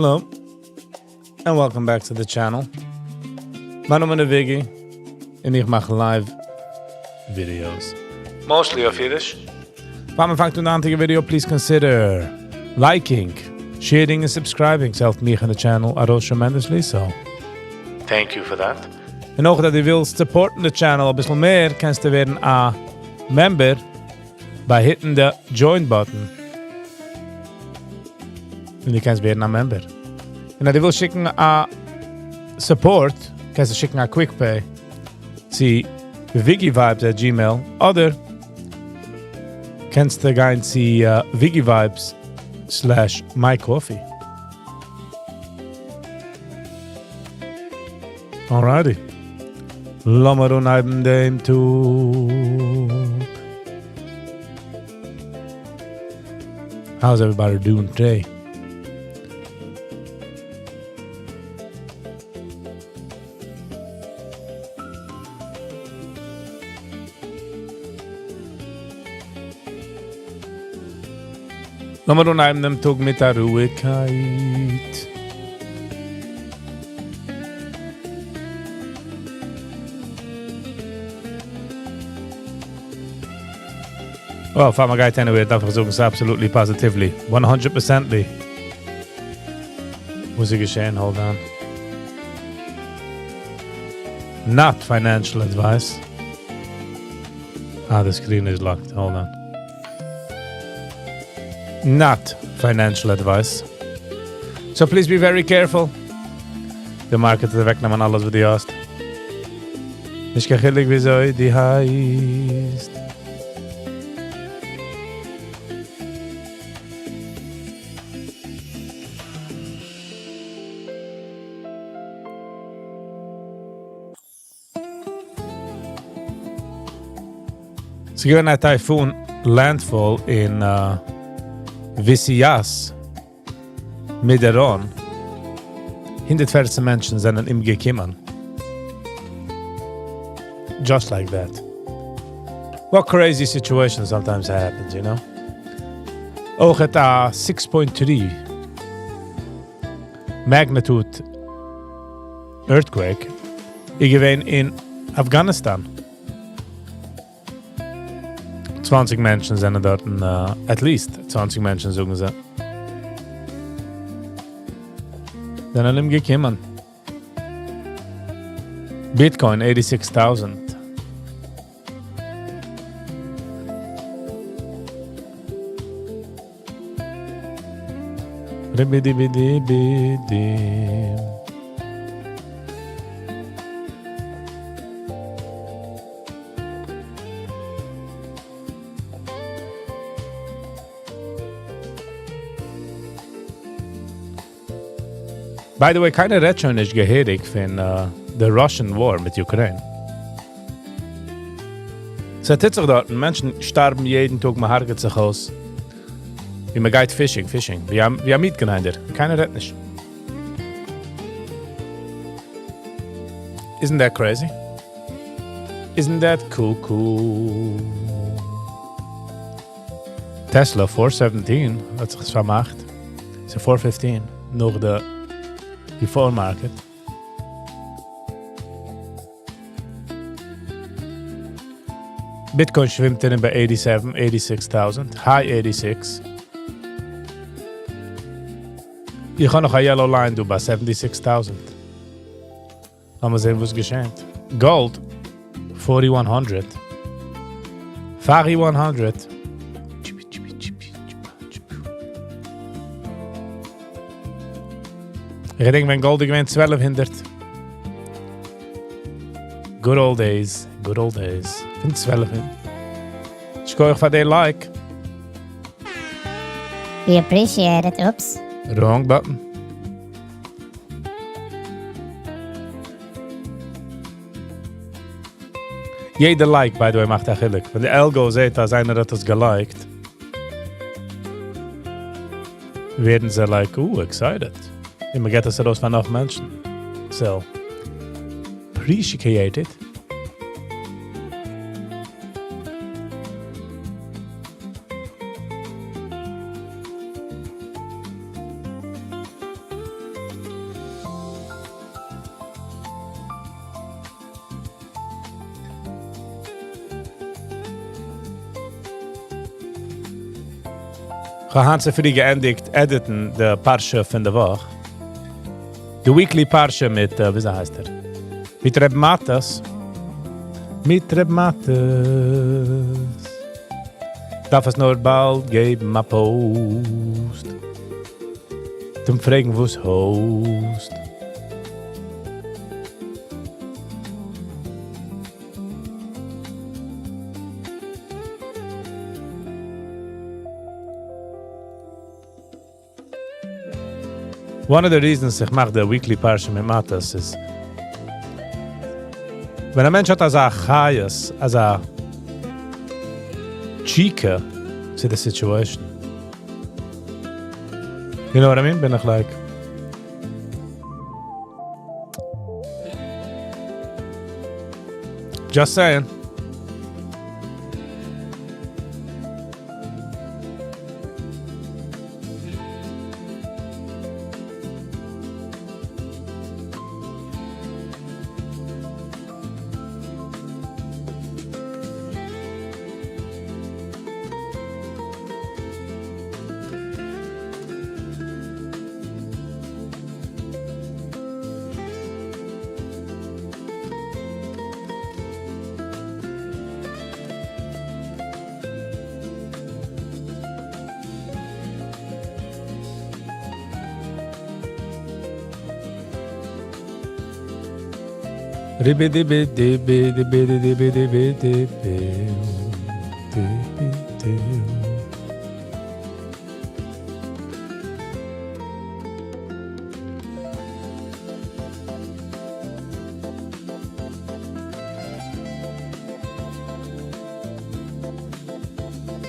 Hello, and welcome back to the channel. Mijn naam is Viggy, en ik maak live videos. Mostly of Yiddish. If I'm to the video, please consider liking, sharing, and subscribing. So helpt me on the channel out tremendously, so thank you for that. En ook dat je wilt supporten de channel een beetje meer, kan je werden een member by hitting the join button. En je kan werden een member. En dat je wil schicken a support, kan je schicken a quick pay. Zie viggivibes@gmail. Oder kannst du gaan zie viggivibes/mycoffee. Alrighty. Laten we naar de toe. How's everybody doing today? Laten we naar de toe met de ruhigheid. Well, if I'm a guy anyway, that was absolutely positively. 100%ly. Was it geschehen? Hold on. Not financial advice. The screen is locked. Hold on. Not financial advice. So please be very careful. The market is wegnemen alles wat die hast. Ich gechillig wie so die heißt. So given a typhoon landfall in Visayas, Mideron, 140 Menschen sind ihm gekommen. Just like that. What crazy situation sometimes happens, you know? Ook het 6.3 magnitude earthquake geweest in Afghanistan. 20 Menschen sind dort, at least 20 Menschen, sagen sie. Dann haben wir gekommen. Bitcoin, 86,000. Ribidi-bidi-bidi. By the way, keine redt schon nicht gehörig von the Russian War mit Ukraine. So hat sich dort, Menschen sterben jeden Tag, man hargert sich aus. Wie man geht fishing. Wir haben mitgeneint, keine redt nicht. Isn't that crazy? Isn't that cool? Tesla 417 hat sich vermacht. So 415 noch der before market. Bitcoin schwimmt in bei 87, 86,000. High 86. Ich kann noch eine Yellow Line do bei 76,000. Lassen wir sehen, was geschehen. Gold 4,100. 4,100. Ich denke, wenn Gold gewinnt 1200. Good old days. Ich finde 1200. Ich gehe euch für den Like. We appreciate it. Oops. Wrong button. Jeder Like, by the way, macht achillig. Wenn der Algo sieht, als einer hat es geliked, werden sie like, excited. Immer geht es raus von noch Menschen. So, appreciate it. Ich habe Hans für die geendigt, editen der Parsha von der Woche. Die Weekly Parsha mit, wie heißt er? Mit Reb Matas. Mit Reb Matas. Darf es nur bald geben, a Post. Zum Fragen, wo's Host. One of the reasons ich mache the Weekly Parsha mit Matas ist, wenn ein Mensch hat als ein Chayas, als ein Chica to the situation. You know what I mean? Bin ich like... Just saying.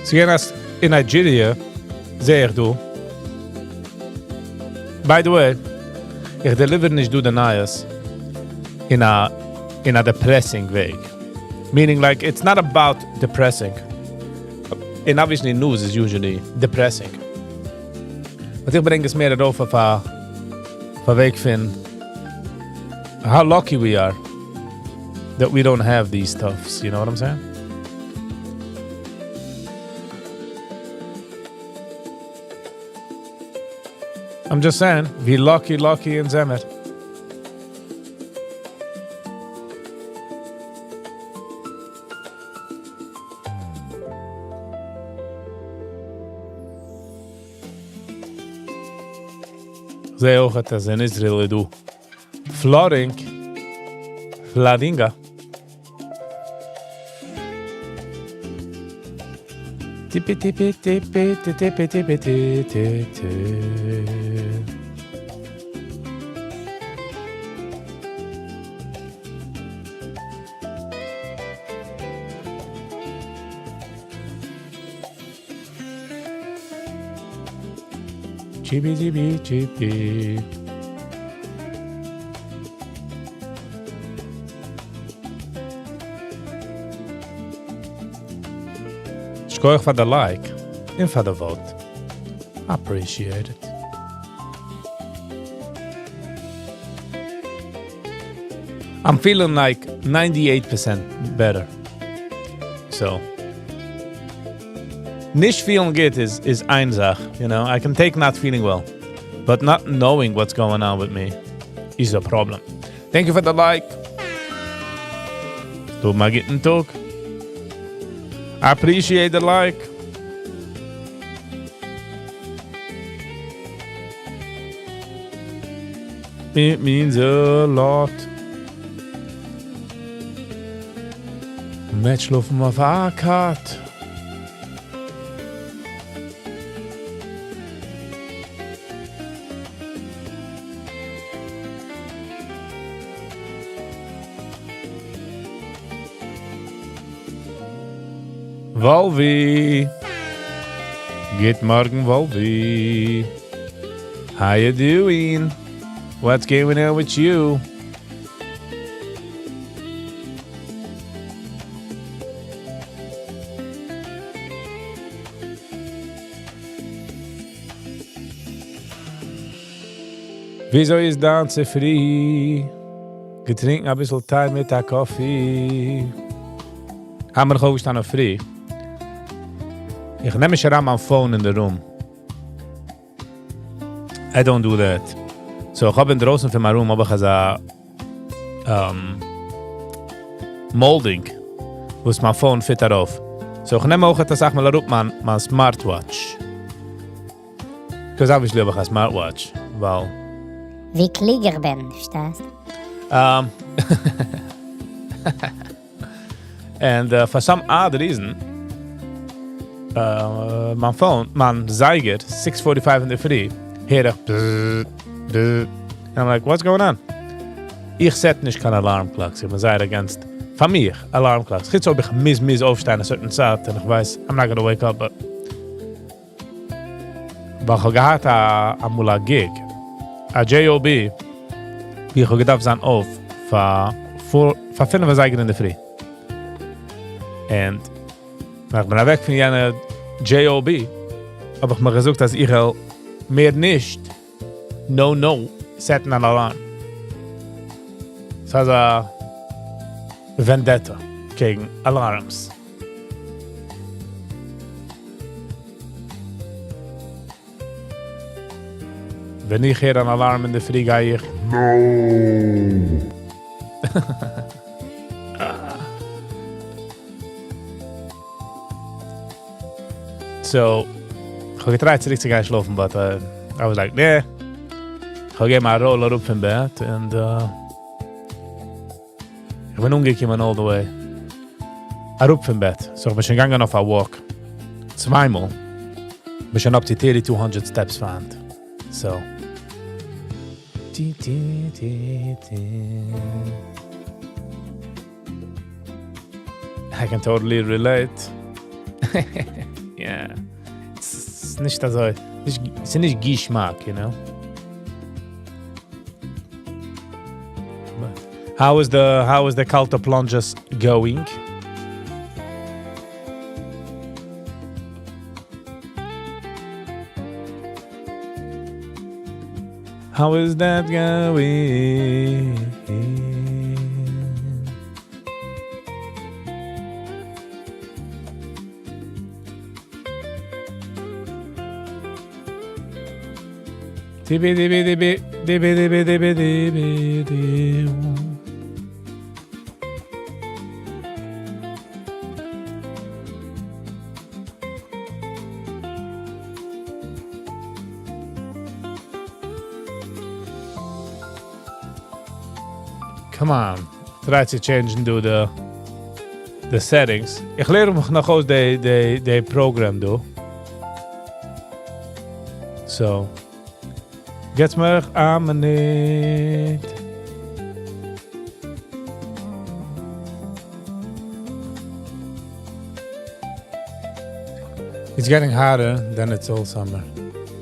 Sie gehen erst in Nigeria, sehe ich du. By the way, ich deliver nicht du den Neues in a depressing way. Meaning, like, it's not about depressing. And obviously, news is usually depressing. But ich bringe es mehr darauf auf a Weg von how lucky we are that we don't have these stuffs. You know what I'm saying? I'm just saying, wie lucky in Zemmer. Zij ook het als in Israël doen. Fladinga. Tipi tipi tipi tipi tipi tipi. Chibi chibi chibi. Schkoich for the like and for the vote. Appreciate it. I'm feeling like 98% better. So. Nicht feeling good is eine Sache, you know. I can take not feeling well. But not knowing what's going on with me is a problem. Thank you for the like. Tut mal guten Tag. I appreciate the like. It means a lot. Match laufen auf A-Card. Volvi. Good morning, Volvi. How you doing? What's going on with you? Wieso ist Danze free? Getrinken ein bisschen Tee mit der Kaffee. Haben wir noch aufgestanden free? Ich nehme mich heran am Phone in the room. I don't do that. So, ich habe in draußen für mein Room, habe ich also Molding, wo es mein Phone fit darauf. So, ich nehme auch das Sache mal auf mein Smartwatch. Because obviously habe ich ein Smartwatch, weil... Wie klüger bin, verstehst? And for some odd reason, my phone, man Zeiger, 6:45 in the free, hear ich bzzz, bzzz. And I'm like, what's going on? Ich set nicht keine Alarmklocks, ich bin against, von mir, Alarmklocks. Jetzt ob ich miss aufstehen a certain Zeit, und ich weiß, I'm not gonna wake up, but... Weil ich gehad amul a Gig, a Job, wie ich gedacht sein auf, für 5 Zeiger in the free. And ich bin weg von jener Job, aber ich mir gesagt, dass ich mehr nicht no setzen an Alarm. Das heißt eine Vendetta gegen Alarms. Wenn ich hier einen Alarm in der Früh gehe, ich... No! So, ich habe getraut, zurück zu gehen schlafen, but I was like, nee. Ich habe gegeben einen Roller auf im Bett und ich bin umgekommen all the way. Auf im Bett. So, ich bin schon gegangen auf einen Walk. Zweimal. Ich bin schon up to 3200 Steps fahren. So. I can totally relate. Yeah. It's nicht so, it's nicht Geschmack, you know. But how is the cult of plunges going? How is that going? Come on, try to change and do the settings. Ich lerne mich noch aus de program do. So, geht's mir am nicht. It's getting hotter than it's all summer.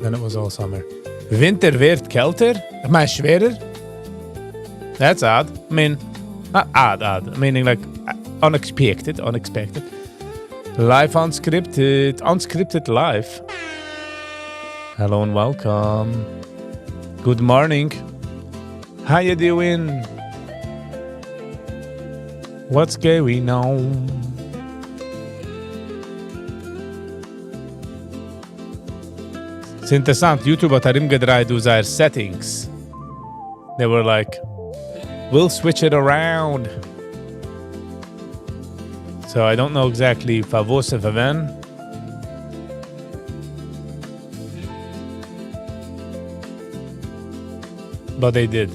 Than it was all summer. Winter wird kälter, ich meine schwerer. That's odd. I mean, not odd. Meaning like unexpected. Live unscripted live. Hello and welcome. Good morning. How you doing? What's going on? It's interessant. YouTube hat gedreht durch seine settings. They were like, we'll switch it around. So I don't know exactly for was and for when. But they did.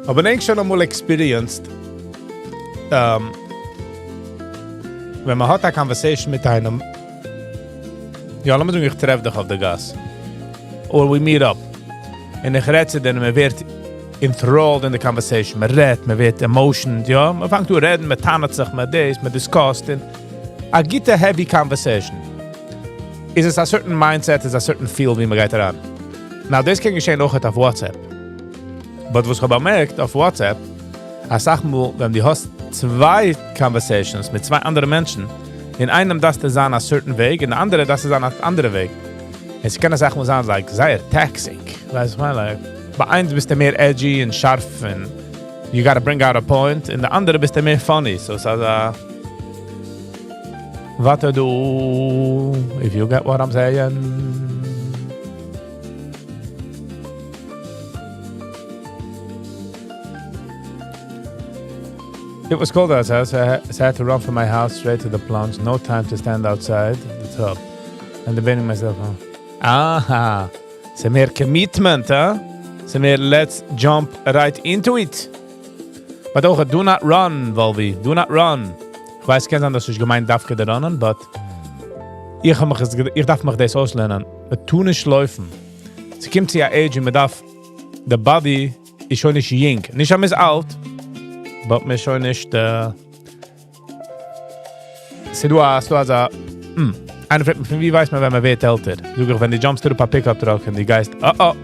Aber ich schon einmal experienced, wenn man hat eine Conversation mit einem, ja, lass mal sagen, ich treffe dich auf der Gas. Or we meet up. Und ich rede dann, man wird enthralled in the conversation. Man redet, man wird emotion, ja. Man fängt zu reden, man tannet sich, man discusst. A get a heavy conversation. Is it a certain mindset, is a certain feel, wie man geht daran. Now, das kann geschehen auch auf WhatsApp. Aber was ich habe bemerkt auf WhatsApp, ich sag mal, wenn du hast 2 Conversations mit 2 anderen Menschen, in einem das ist an einem certain Weg, in der andere das ist an einem anderen Weg. Und ich kann das auch mal sagen, like, sehr taxing. Weißt du, ich meine, like, Bei eins bist du mehr edgy und scharf und you gotta bring out a point. Und der andere bist du mehr funny. So it's also... What to do, if you get what I'm saying. It was cold outside, so I had to run from my house straight to the plunge. No time to stand outside the tub. And debating myself, aha, some more commitment, huh? Some more let's jump right into it. But auch, do not run, Volvi, do not run. Ich weiß kein dass ich gemeint darf rennen, but ich darf mich das auslernen. Es tun nicht laufen. Es kommt zu einer Age, man darf, the body ist schon nicht jung. Nicht am ist alt, but man schon nicht, du also, einer fragt mich, wie weiß man, wenn man wird älter? Wenn die jumpst durch ein paar Pickup truck und die Geist, oh,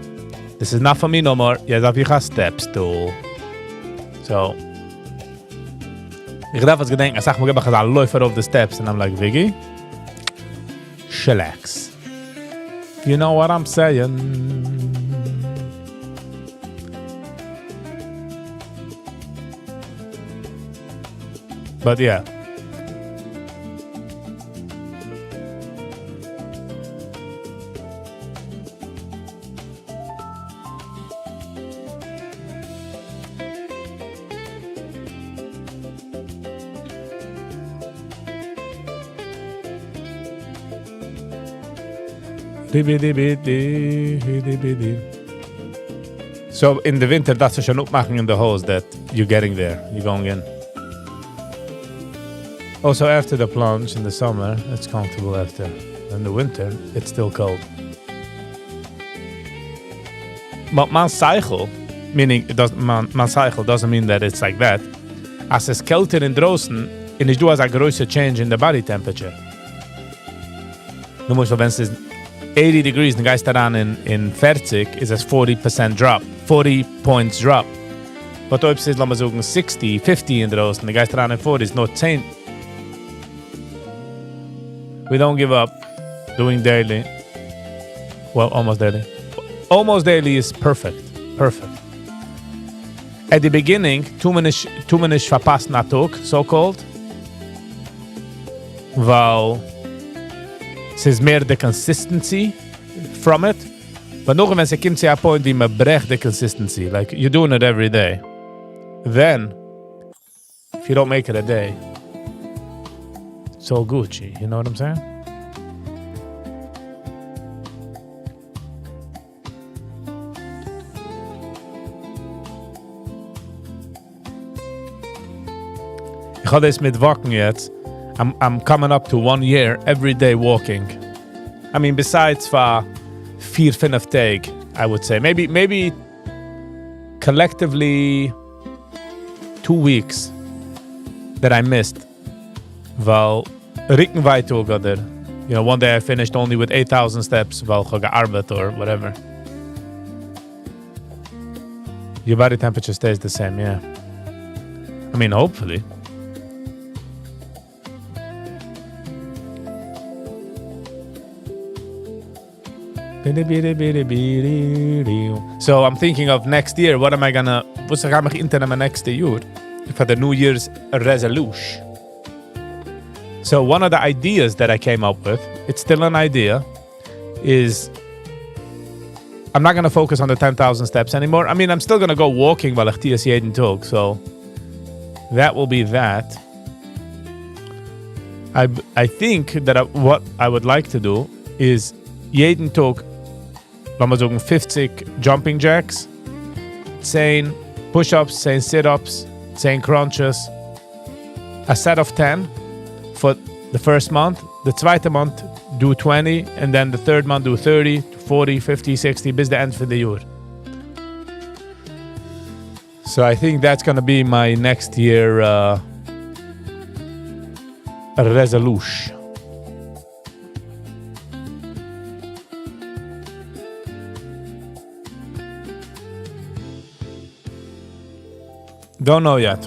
this is not for me no more. Jetzt darf ich ein Stepstool. So. Ich darf was gedenken, ich sag mir, ich ein Läufer auf the steps, and I'm like, Viggy, chillax. You know what I'm saying? But yeah. So in the winter, that's a schon upmachen in the hose that you're getting there, you're going in. Also after the plunge in the summer, it's comfortable after. In the winter, it's still cold. But man cycle, meaning man cycle doesn't mean that it's like that. As it's kälter in draußen, and ich do as a größer change in the body temperature. Du musst, wenn es 80 degrees, the guy's daran in 40 is a 40% drop, 40 points drop. But if it's, lass mal sagen, 60, 50 in draußen, the guy's daran in 40 is not 10. We don't give up doing daily. Well, almost daily. Almost daily is perfect. Perfect. At the beginning, too many verpassen a Tag, so-called. Weil es ist mehr the consistency from it. But noch wenn es kommt zu a point, wie man brecht the consistency. Like, you're doing it every day. Then, if you don't make it a day, it's all Gucci. You know what I'm saying? Ich habe das mit Walken jetzt. I'm coming up to 1 year every day walking. I mean, besides for 4-5 days, I would say. Maybe collectively 2 weeks that I missed. Weil Rickenweitog oder, you know, one day I finished only with 8,000 steps weil ich gearbeitet or whatever. Your body temperature stays the same, yeah. I mean, hopefully. So I'm thinking of next year, what's I mich internehmen next year for the New Year's resolution. So one of the ideas that I came up with, it's still an idea, is I'm not going to focus on the 10,000 steps anymore. I mean, I'm still going to go walking weil ich das jeden Tag, so that will be that. I think that what I would like to do is jeden Tag, lass mal sagen, 50 Jumping Jacks, 10 Push-Ups, 10 Sit-Ups, 10 Crunches, a set of 10 for the first month. The zweite month, do 20, and then the third month, do 30, 40, 50, 60, bis the end for the year. So I think that's going to be my next year resolution. Don't know yet.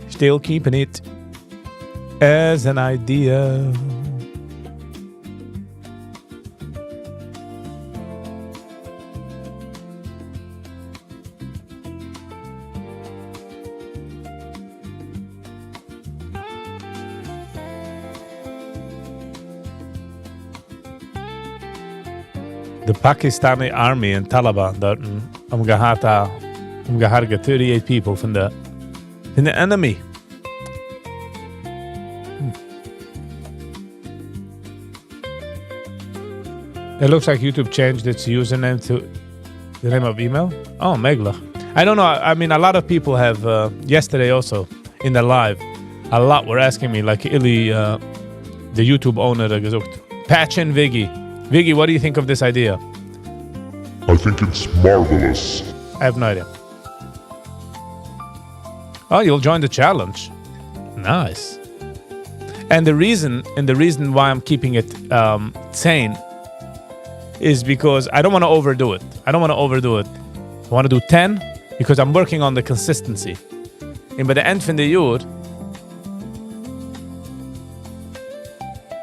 Still keeping it as an idea. The Pakistani army and Taliban dort geharget 38 people from the enemy. It looks like YouTube changed its username to the name of email. Oh, Meglach. I don't know. I mean, a lot of people have, yesterday also, in the live, a lot were asking me, like Illy, the YouTube owner, gesucht, Patch and Viggy. Viggy, what do you think of this idea? I think it's marvelous. I have no idea. Oh, you'll join the challenge. Nice. And the reason why I'm keeping it sane is because I don't want to overdo it. I want to do 10 because I'm working on the consistency. And by the end of the year,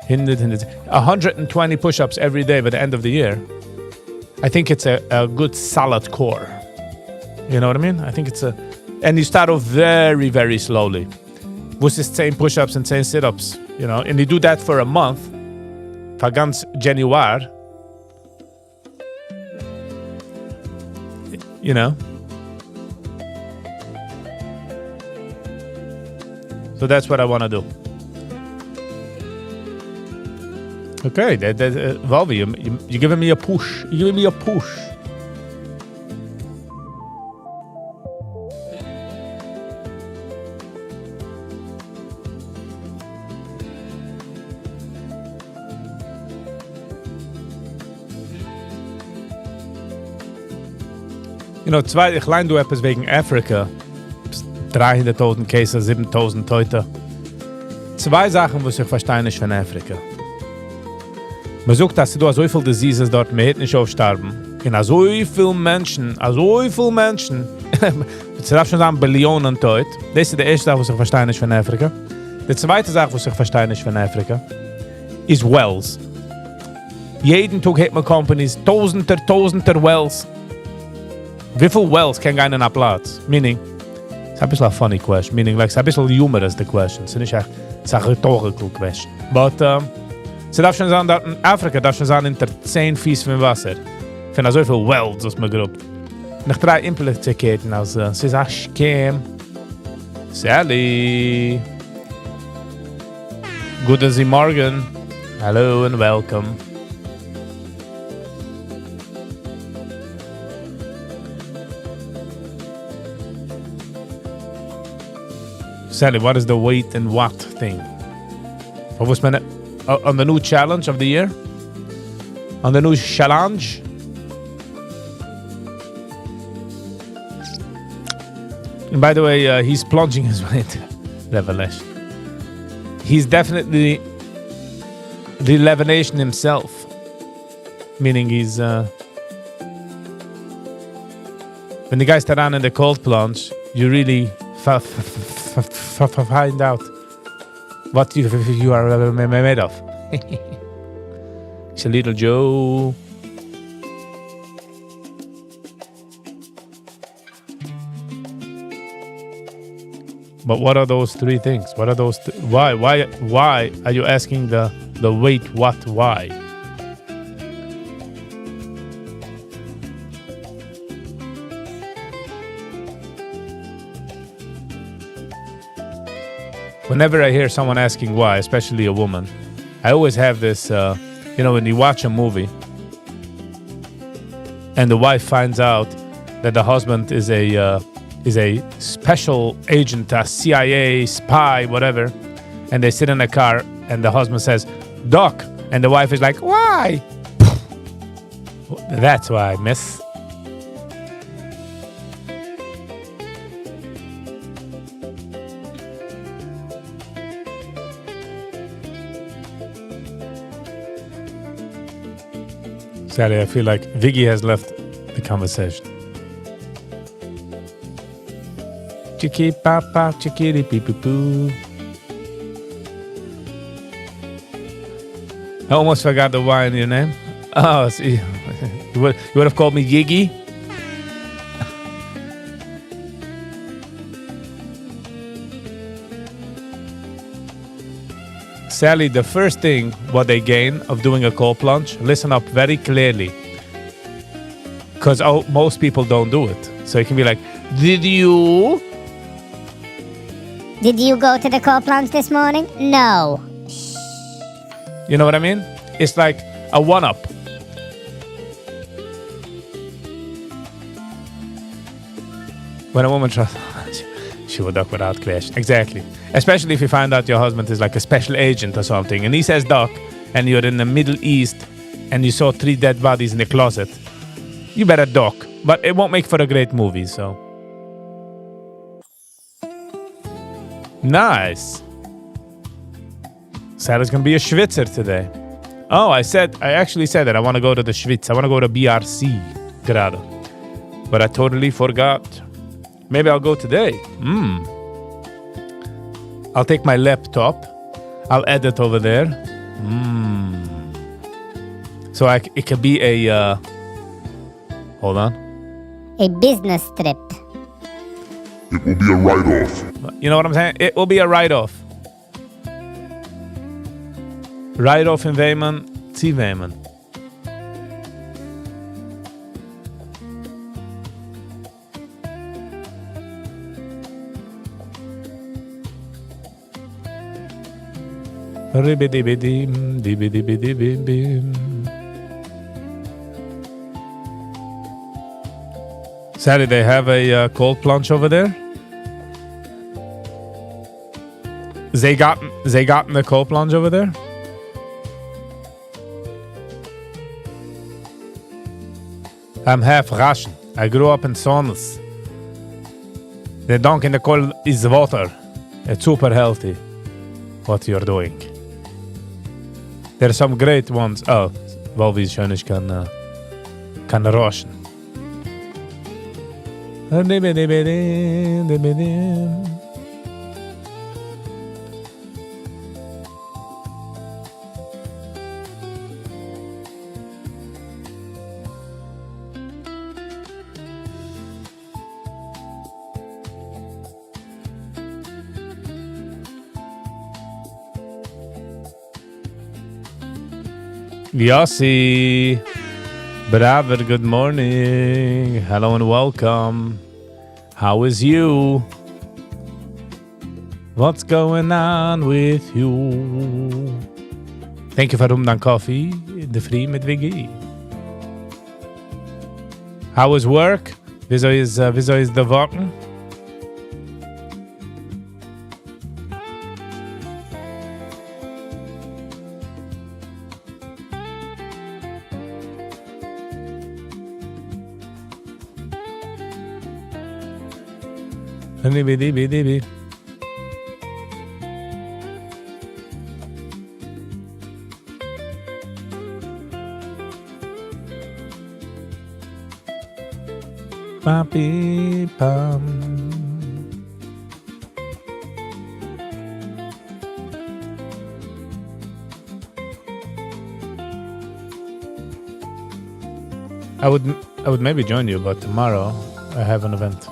120 push-ups every day by the end of the year. I think it's a good solid core. You know what I mean? I think and you start off very, very slowly. With the same push-ups and same sit-ups, you know, and you do that for a month, for ganz January, you know. So that's what I want to do. Okay, Valvi, you're giving me a push. You're giving me a push. You know, ich lein du etwas wegen Afrika. 300.000 Cases, 7.000 Tote. Zwei Sachen, was ich verstehe nicht von Afrika. Man sagt, dass du so viele Diseases dort, man hätte nicht aufsterben. Und so viele Menschen, ich darf schon sagen, Billionen Tote. Das ist die erste Sache, was ich verstehe nicht von Afrika. Die zweite Sache, was ich verstehe nicht von Afrika, ist Wells. Jeden Tag hat man Companies, tausender Wells. Wie viele Wells kann gehen nach Platz? Meaning, it's a bit of a funny question. Meaning, like, it's a bit humorous, the question. It's a rhetorical question. But, sie darf schon sagen, dass in Afrika darf schon sagen, hinter 10 Fies von Wasser. Ich finde so viel Wells, was man glaubt. Nach 3 Implizitäten, also, sie sagt, Scam. Sally. Guten Morgen. Hello and welcome. Sally, what is the wait and what thing? What was on the new challenge of the year? On the new challenge? And by the way, he's plunging his way into Revelation. He's definitely the Revelation himself. Meaning he's... when the guys start on in the cold plunge, you really... find out what you are made of. It's a little Joe. But what are those 3 things? What are those? Why are you asking the wait? What? Why? Whenever I hear someone asking why, especially a woman, I always have this, when you watch a movie and the wife finds out that the husband is a special agent, a CIA spy, whatever, and they sit in a car and the husband says, "Doc," and the wife is like, "Why?" That's why, miss. Sadly, I feel like Viggy has left the conversation. Chicky papa, chickity pee poo poo. I almost forgot the Y in your name. Oh, see, you would have called me Yiggy. Sally, the first thing what they gain of doing a cold plunge, listen up very clearly. Because most people don't do it. So you can be like, did you? Did you go to the coal plunge this morning? No. You know what I mean? It's like a one-up. When a woman tries, she will duck without question. Exactly. Especially if you find out your husband is like a special agent or something, and he says duck, and you're in the Middle East, and you saw 3 dead bodies in the closet. You better duck. But it won't make for a great movie, so. Nice. Sarah's gonna be a Schwitzer today. Oh, I actually said that I want to go to the Schwitz. I want to go to BRC. Gerade. But I totally forgot. Maybe I'll go today. I'll take my laptop. I'll edit over there. So it could be a... hold on. A business trip. It will be a write-off. You know what I'm saying? It will be a write-off. Write-off in Weeman, zie Weeman. Ribbidibidim, dibbidibidibim. Sally, they have a cold plunge over there? They got the cold plunge over there? I'm half Russian. I grew up in saunas. The dunk in the cold is water. It's super healthy. What you're doing. There are some great ones. Oh, wel wie schön ich kann Russian. Yossi, Braver, good morning. Hello and welcome. How is you? What's going on with you? Thank you for Rumdan Coffee, the free mit Viggy. How is work? Wieso is the Wochen? Dibi. Papi pam. I would maybe join you, but tomorrow I have an event.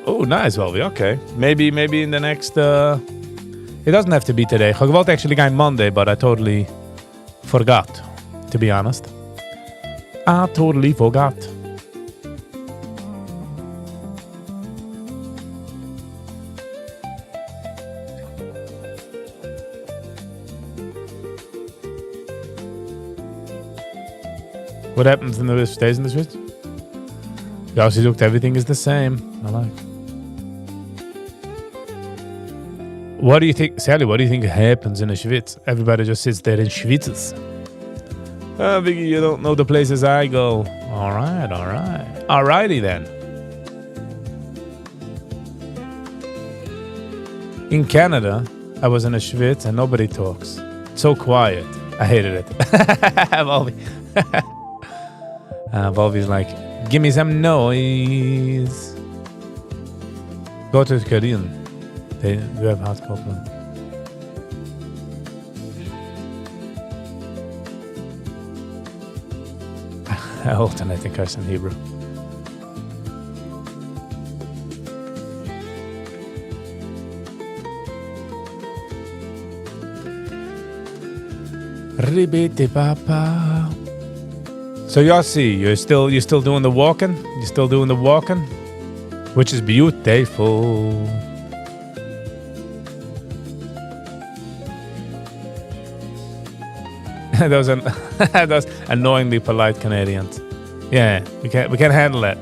Oh, nice, Wolfie. Okay. Maybe in the next... It doesn't have to be today. Ik wilde actually go Monday, but I totally forgot, to be honest. I totally forgot. What happens in the stays in the Swiss? Yeah, she looked, everything is the same. I like. What do you think, Sally, what do you think happens in a Schwitz? Everybody just sits there and schwitzes. Oh, Viggy, you don't know the places I go. All right. Alrighty then. In Canada, I was in a Schwitz and nobody talks. So quiet. I hated it. Volvy's like, give me some noise. Go to Korean. They do have hot Copeland. I alternate in curse in Hebrew. Ribiti papa. So Yossi, you're still doing the walking? You're still doing the walking? Which is beautiful. those annoyingly polite Canadians. Yeah, we can't handle that.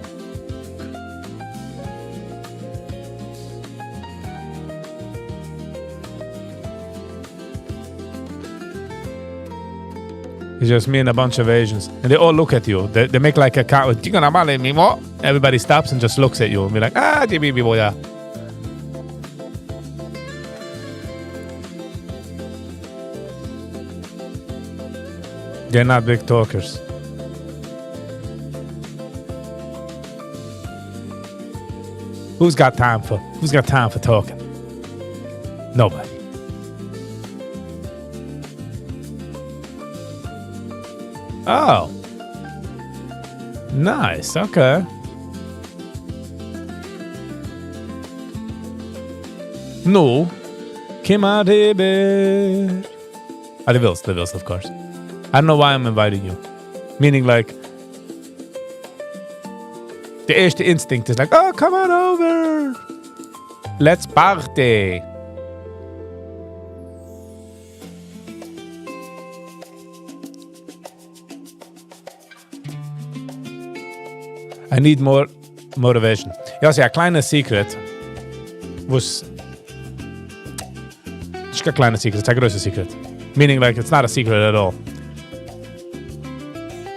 It's just me and a bunch of Asians. And they all look at you. They make like a cat with, everybody stops and just looks at you and be like, yeah. They're not big talkers. Who's got time for talking? Nobody. Oh. Nice, okay. No. Kim out here, babe. The Wills, of course. I don't know why I'm inviting you. Meaning like, the eerste instinct is like, oh, come on over. Let's party. I need more motivation. Ja, een kleine secret was... It's a kleine secret, it's a große secret. Meaning like, it's not a secret at all.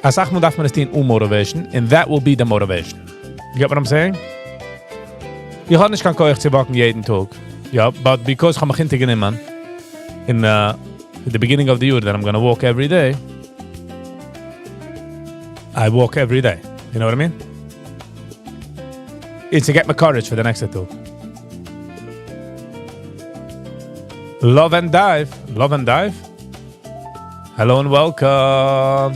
Als ik moet af met motivation, and that will be the motivation. You get what I'm saying? Je gaat niet kan koeien te bakken jeden Tag. Yeah, but because I'm begin te nemen in the beginning of the year that I'm gonna walk every day, I walk every day. You know what I mean? It's to get my courage for the next two. Love and dive. Hello and welcome.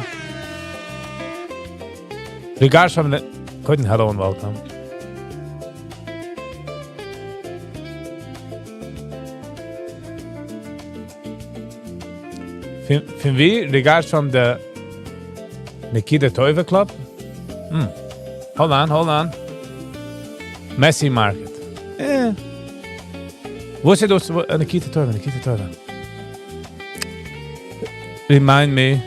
Regards from the... Couldn't hello and welcome. From wie? Regards from the Nikita Toiva Club? Hold on. Messy Market. Yeah. What's it? Nikita Toiva. Remind me.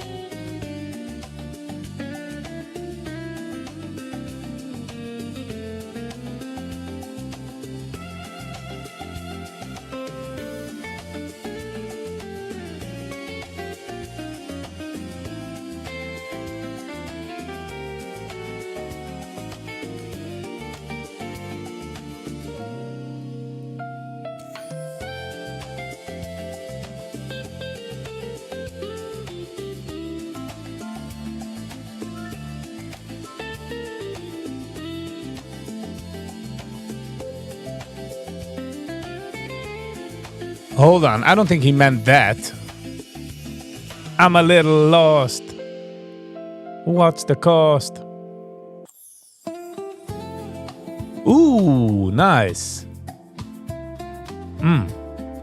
Hold on, I don't think he meant that. I'm a little lost. What's the cost? Ooh, nice.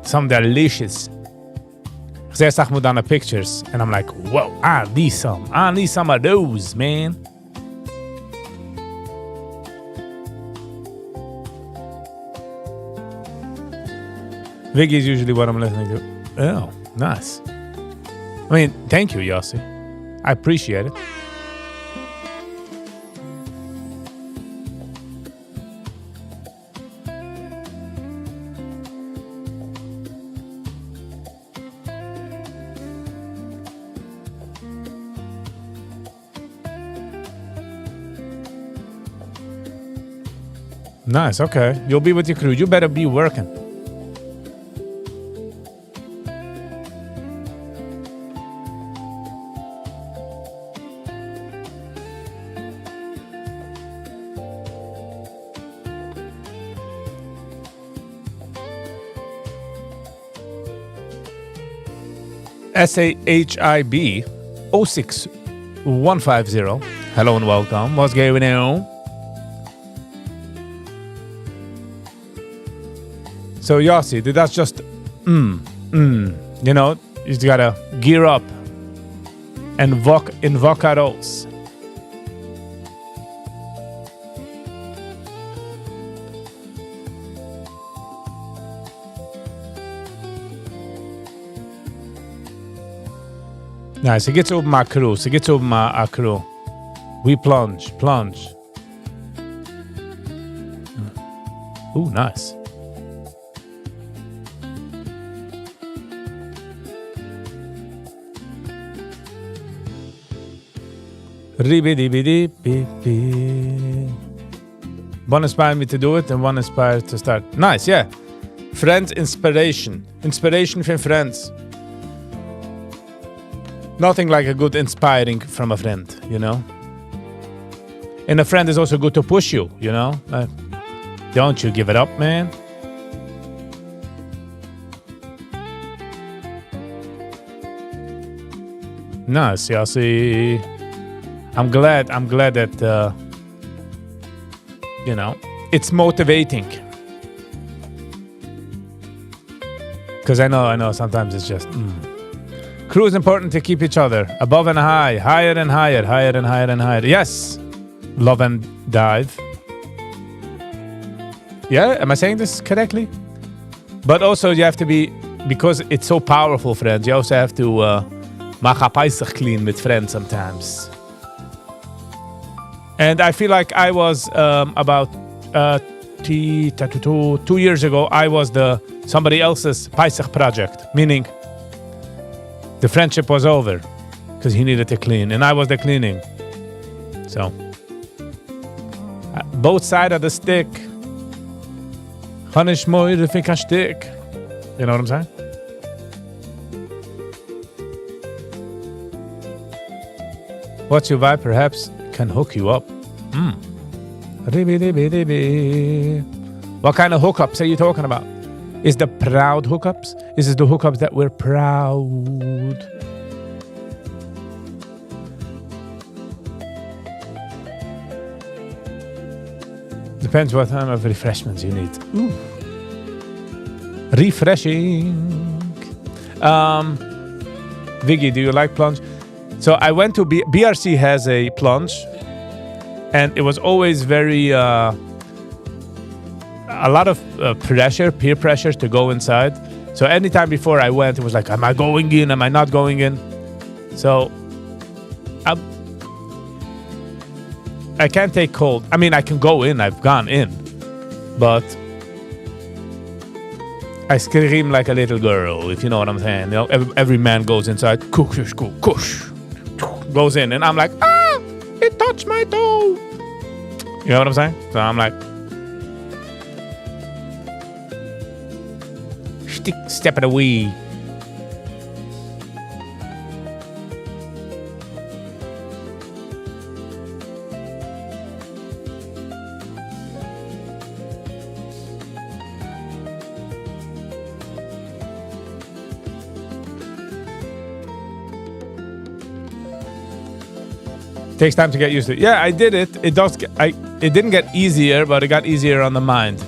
Some delicious. They zag me down the pictures and I'm like, whoa, I need some of those, man. Viggy is usually what I'm listening to. Oh, nice. I mean, thank you, Yossi. I appreciate it. Nice, okay. You'll be with your crew. You better be working. SAHIB 06150. Hello and welcome. What's going on? So Yossi, that's just you know, you just gotta gear up and invocaros. Nice. It gets over my crew. It gets over my crew. We plunge. Ooh, nice. One inspired me to do it and one inspired to start. Nice, yeah. Friends inspiration. Inspiration from friends. Nothing like a good inspiring from a friend, you know? And a friend is also good to push you, you know? Don't you give it up, man. Nice, yeah, see. I'm glad that, you know, it's motivating. Because I know sometimes it's just... Crew is important to keep each other above and higher and higher. Yes, love and dive. Yeah, am I saying this correctly? But also you have to be, because it's so powerful, friends, you also have to macha clean with friends sometimes. And I feel like I was about 2 years ago, I was somebody else's Paisach project, meaning the friendship was over because he needed to clean and I was the cleaning. So, both sides of the stick. Hanish mooi de fik stick. You know what I'm saying? What's your vibe perhaps can hook you up. What kind of hookups are you talking about? Is the proud hookups? Is it the hookups that we're proud? Depends what kind of refreshments you need. Ooh. Refreshing. Viggy, do you like plunge? So I went to BRC has a plunge, and it was always very a lot of peer pressure to go inside. So anytime before I went, it was like, am I going in? Am I not going in? So I can't take cold. I mean, I can go in. I've gone in. But I scream like a little girl, if you know what I'm saying. You know, every man goes inside, kush, goes in. And I'm like, it touched my toe. You know what I'm saying? So I'm like, step it away. Takes time to get used to it. Yeah, I did it. It didn't get easier, but it got easier on the mind.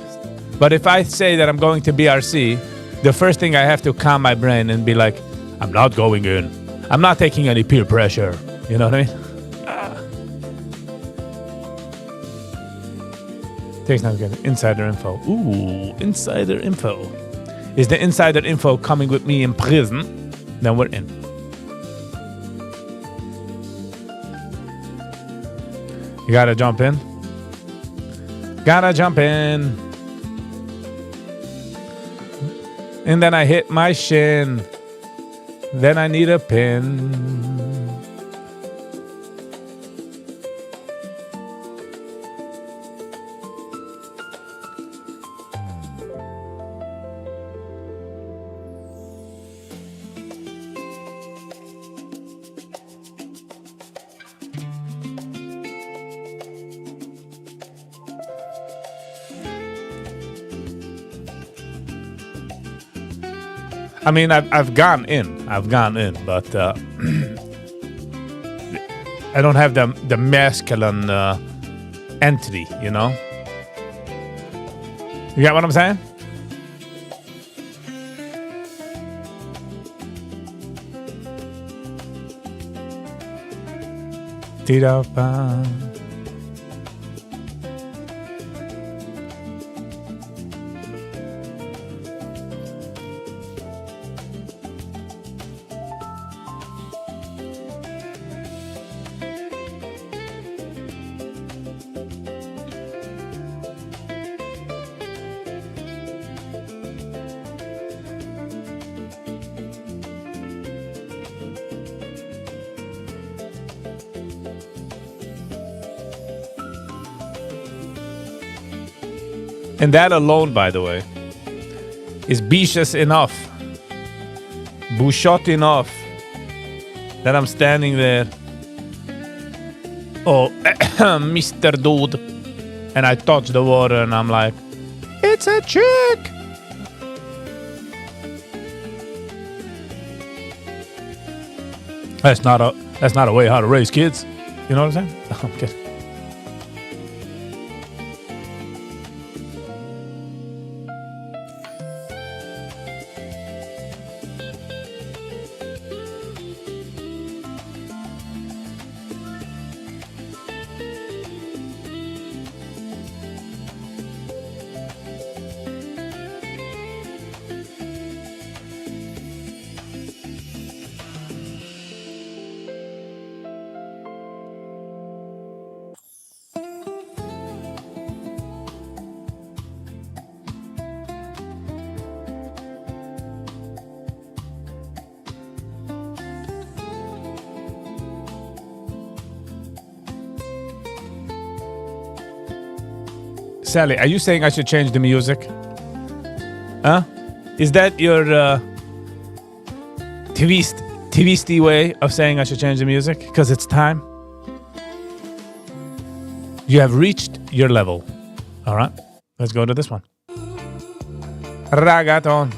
But if I say that I'm going to BRC, the first thing I have to calm my brain and be like, I'm not going in. I'm not taking any peer pressure. You know what I mean? Takes time to get insider info. Ooh, insider info. Is the insider info coming with me in prison? Then we're in. You gotta jump in. Gotta jump in. And then I hit my shin. Then I need a pin. I mean, I've gone in, but I don't have the masculine entry, you know? You get what I'm saying? Tira-pa. And that alone, by the way, is bishas enough, bushot enough, that I'm standing there. Oh, Mr. Dude. And I touch the water and I'm like, it's a chick. That's not a way how to raise kids. You know what I'm saying? I'm kidding. Sally, are you saying I should change the music? Huh? Is that your twisty way of saying I should change the music? Because it's time? You have reached your level. All right, let's go to this one. Ragaton.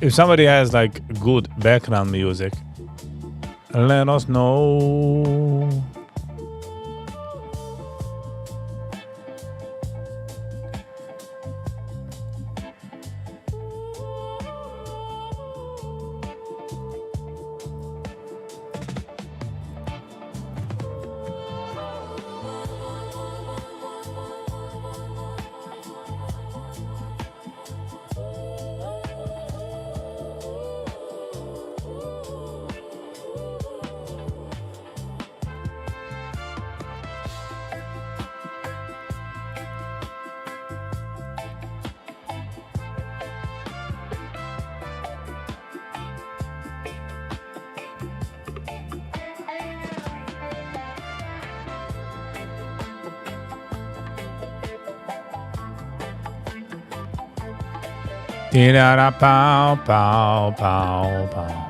If somebody has like good background music, let us know. Pow, pow, pow, pow.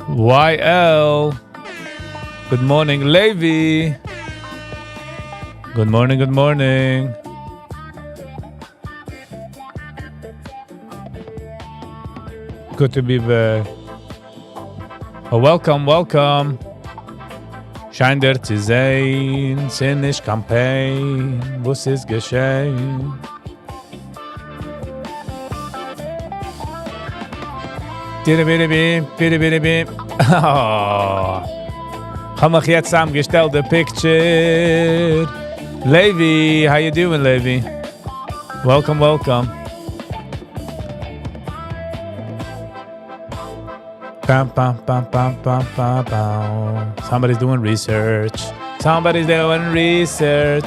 YL. Good morning, Levi. Good morning, good morning. Good to be back. Oh, welcome, welcome. Schein dir zu sehen, sind nicht Campaign, was ist geschehen? Oh. Haben wir jetzt zusammengestellt, the picture. Levi, how you doing, Levi? Welcome, welcome. Bam, bam, bam, bam, bam, bam, bam. Somebody's doing research. Somebody's doing research.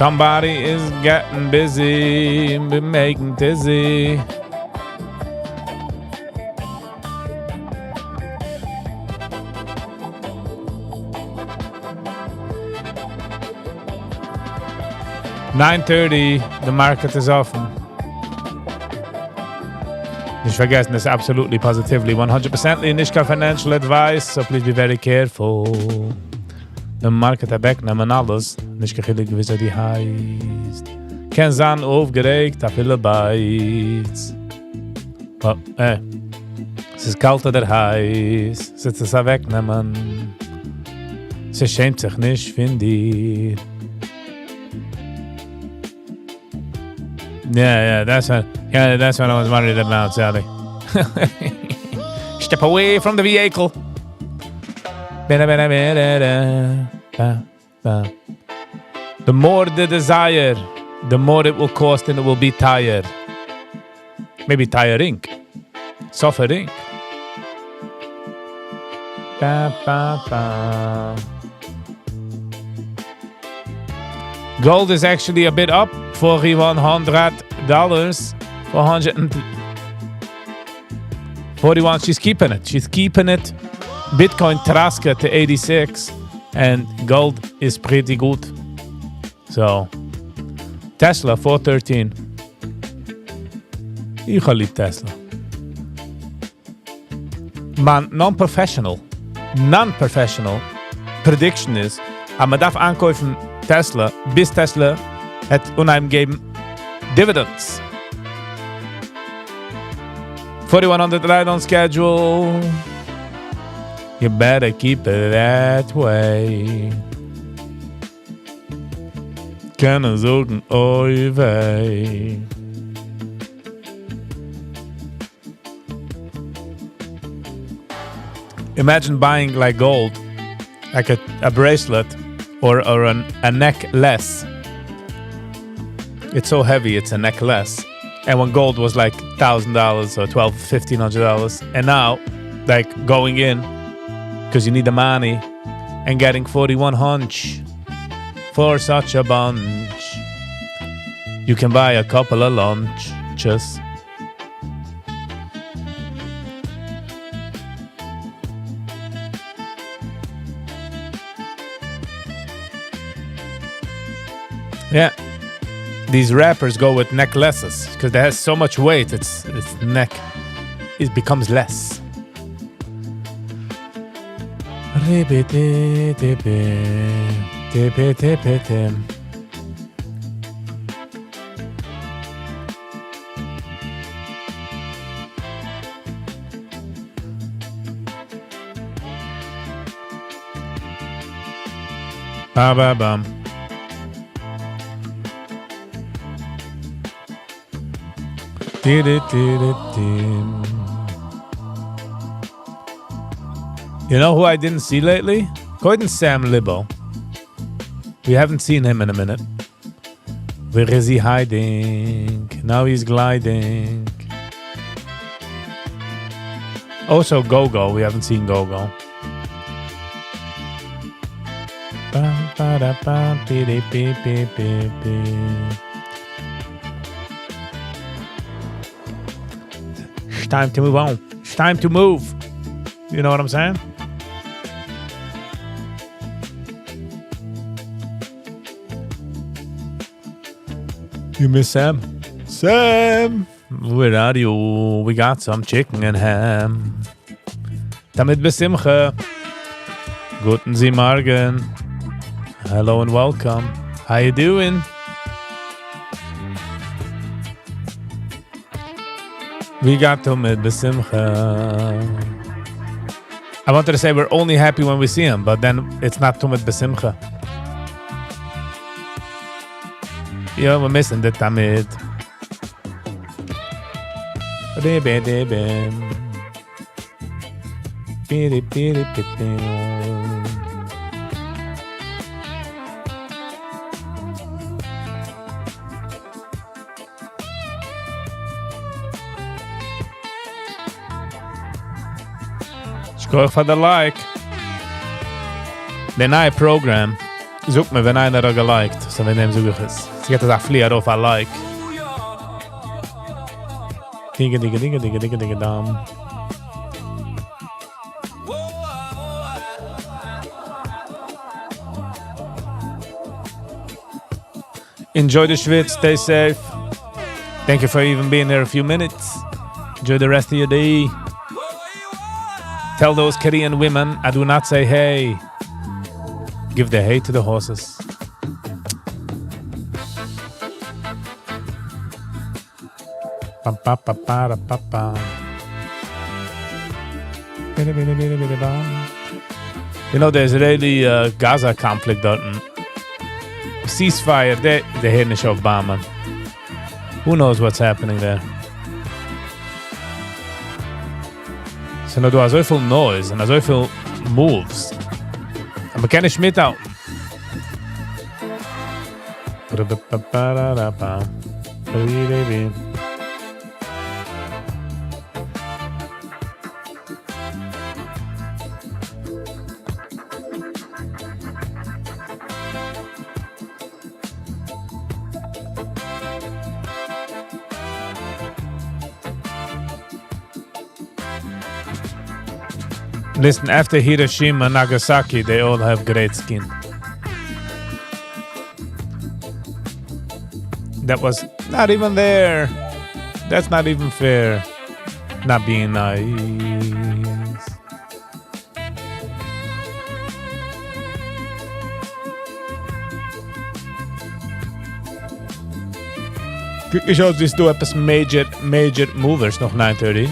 Somebody is getting busy, making dizzy. $9:30, the market is offen. Nicht vergessen, this is absolutely positively 100% nicht financial advice, so please be very careful. The market wegnehmen alles, nicht gechillig gewiss die heißt. Kein sein aufgeregt, a viele Bites. Oh, es ist kalt oder heiß, es ist es wegnehmen. Sie schämt sich nicht, finde ich. Yeah, that's what I was worried about, Sally. Step away from the vehicle. The more the desire, the more it will cost and it will be tired. Maybe tiring. Suffering. Gold is actually a bit up. $4,100. 441. She's keeping it. Bitcoin traska to 86. And gold is pretty good. So, Tesla 413. Ich liebe Tesla. Man, non-professional prediction is, man darf ankaufen Tesla, bis Tesla het unheim geben dividends. 4,100 right on schedule. You better keep it that way. Keine Sorgen, oi weh. Imagine buying like gold, like a bracelet or a necklace. It's so heavy, it's a necklace. And when gold was like $1,000 or $1,500, and now, like going in, because you need the money, and getting 4,100 for such a bunch. You can buy a couple of lunches. Yeah. These rappers go with necklaces because they have so much weight. Its neck, it becomes less. Ba ba bum. You know who I didn't see lately? Go Sam Libbo. We haven't seen him in a minute. Where is he hiding? Now he's gliding. Also Go-Go. We haven't seen Go-Go. It's time to move on. It's time to move. You know what I'm saying? You miss Sam? Sam! Where are you? We got some chicken and ham. Damit besimcha. Guten Sie Morgen. Hello and welcome. How you doing? We got to mit besimcha. I wanted to say we're only happy when we see him, but then it's not Tumit Besimcha. Yeah, we're missing the Tamid. Go for the like. The night program Sucht mir, wenn einer da geliked. So, wenn dem suche ich es. Sie geht das auch fliehen auf ein Like. Digga, dam. Enjoy the Schwitz. Stay safe. Thank you for even being here a few minutes. Enjoy the rest of your day. Tell those Korean women I do not say hey. Give the hay to the horses. Bum, ba, ba, ba, da, ba, ba. Bidi, bidi, bidi, bidi, bum. You know, there's really a Gaza conflict dort. Ceasefire, they hear nicht auf Barman. Who knows what's happening there? So, du hast so viel Noise und so viel Moves. Aber kann nicht mithalten. Listen, after Hiroshima and Nagasaki, they all have great skin. That was not even there. That's not even fair. Not being nice. Ich schaue, siehst du etwas Major Movers noch 9:30.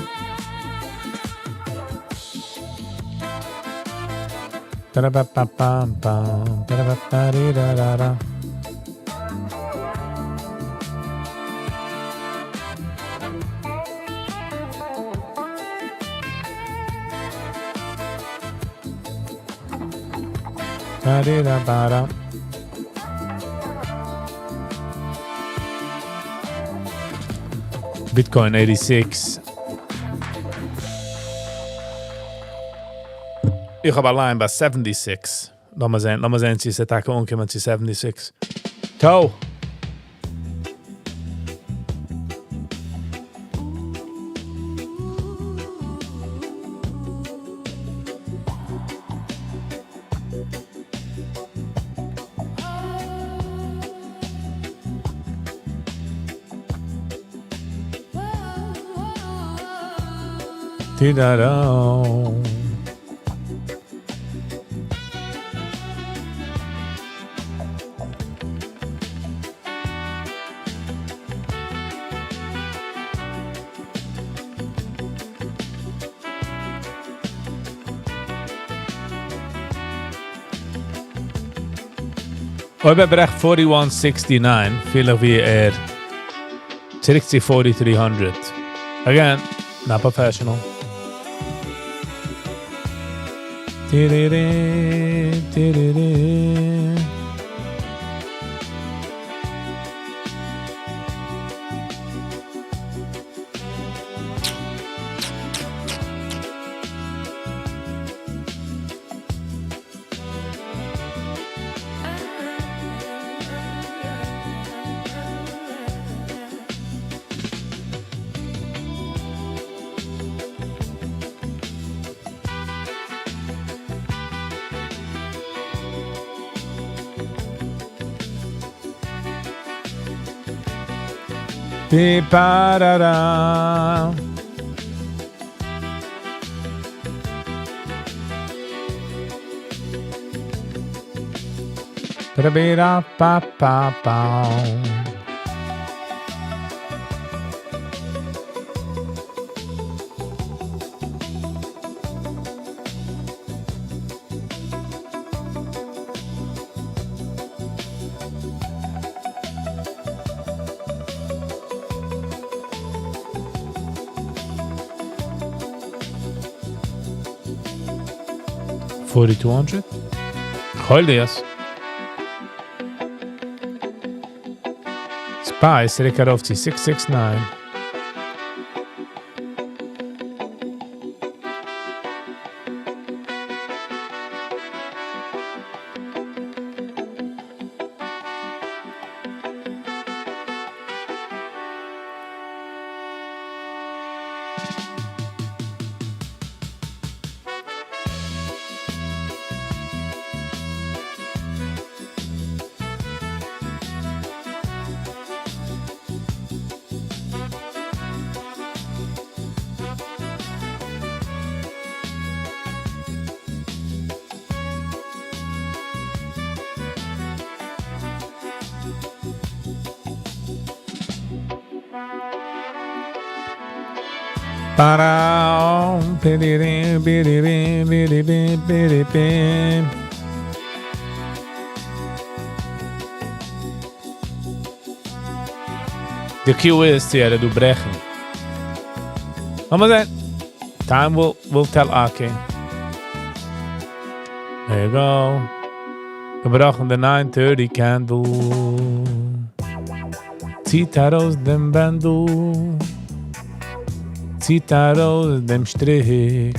Bitcoin 86. Ich habe allein bei 76. Lass mal sehen, sie ist Attacke umkommen zu 76. Ciao! Tidado. Ob recht 4169, vielleicht wie zurück zu 4300. Again, not professional. Be-ba-da-da. Ba-da-ba-da-ba-ba-ba. $4,200. Hold this. Spice, Rikarovci 669. Ba-da, bidi-di, bidi-di, bidi-di, bidi-di. The cue is to do brechen. Mama, time will tell Aki. There you go. Gebrochen the 9:30 candle. Zitaros dem Bandel. Zitaros dem Strick.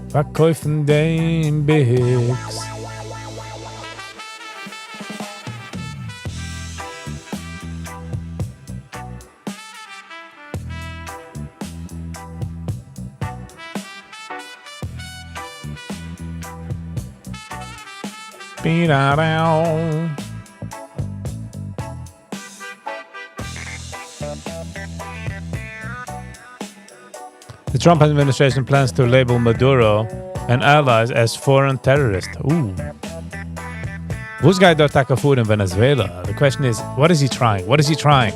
Verkäufen dem Bix. The Trump administration plans to label Maduro and allies as foreign terrorists. Ooh. Who's guy dort takafur in Venezuela? The question is, what is he trying? What is he trying?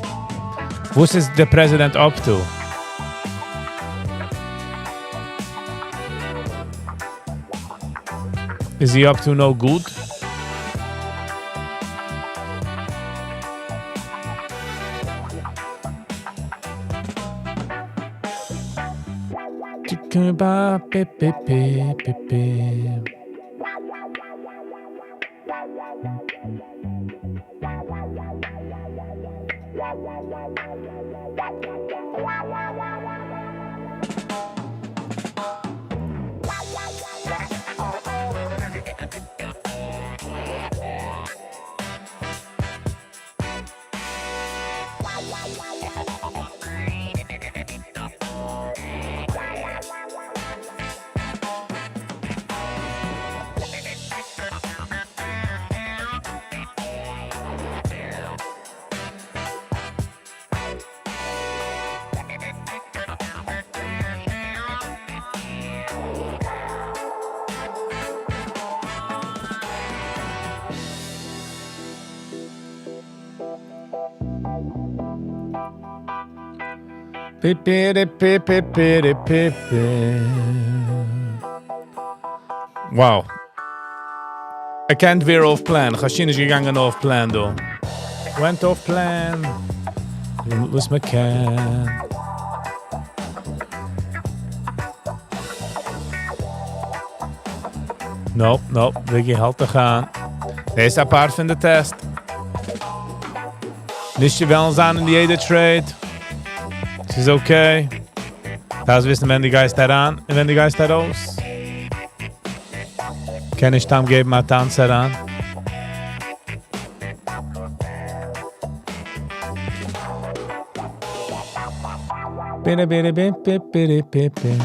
What is the president up to? Is he up to no good? Wow. I can't veer off plan. Chashin is gegangen off plan, though. Went off plan. Was me can. Nope. Viggy halt te gaan. Deze is apart van de test. Nicht je wel eens aan in die ede trade. Het is oké. Daar is wissen, wenn die Geist heran en wenn die Geist heraus. Kann ich tam geben, mal Tanz heran. Bitte.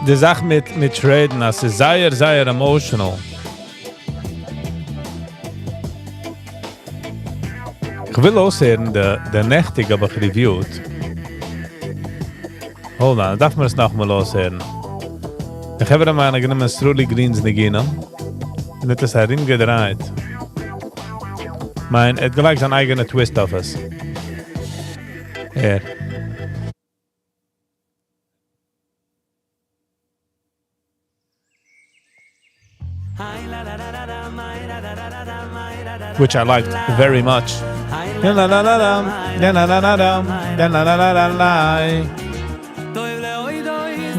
Die Sache mit Traden, das ist sehr emotional. Ich will aushören, der Nächtig habe ich reviewed. Hold on, darf man es nochmal aushören? Ich habe da mal genommen Strulli Greens Negina. Und das ist herimgedreht. Mein, es gleich sein eigener Twist auf es. Hier. Which I liked very much.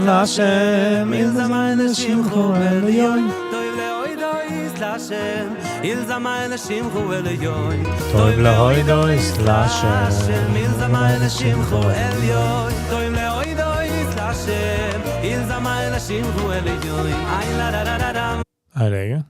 Lashem il zamayne shimchu eliyoy. Il zamayne shimchu eliyoy. Toiv lehoidois lashem il zamayne shimchu eliyoy. Toiv lehoidois lashem il zamayne shimchu eliyoy. Ay la la la la. Hi there.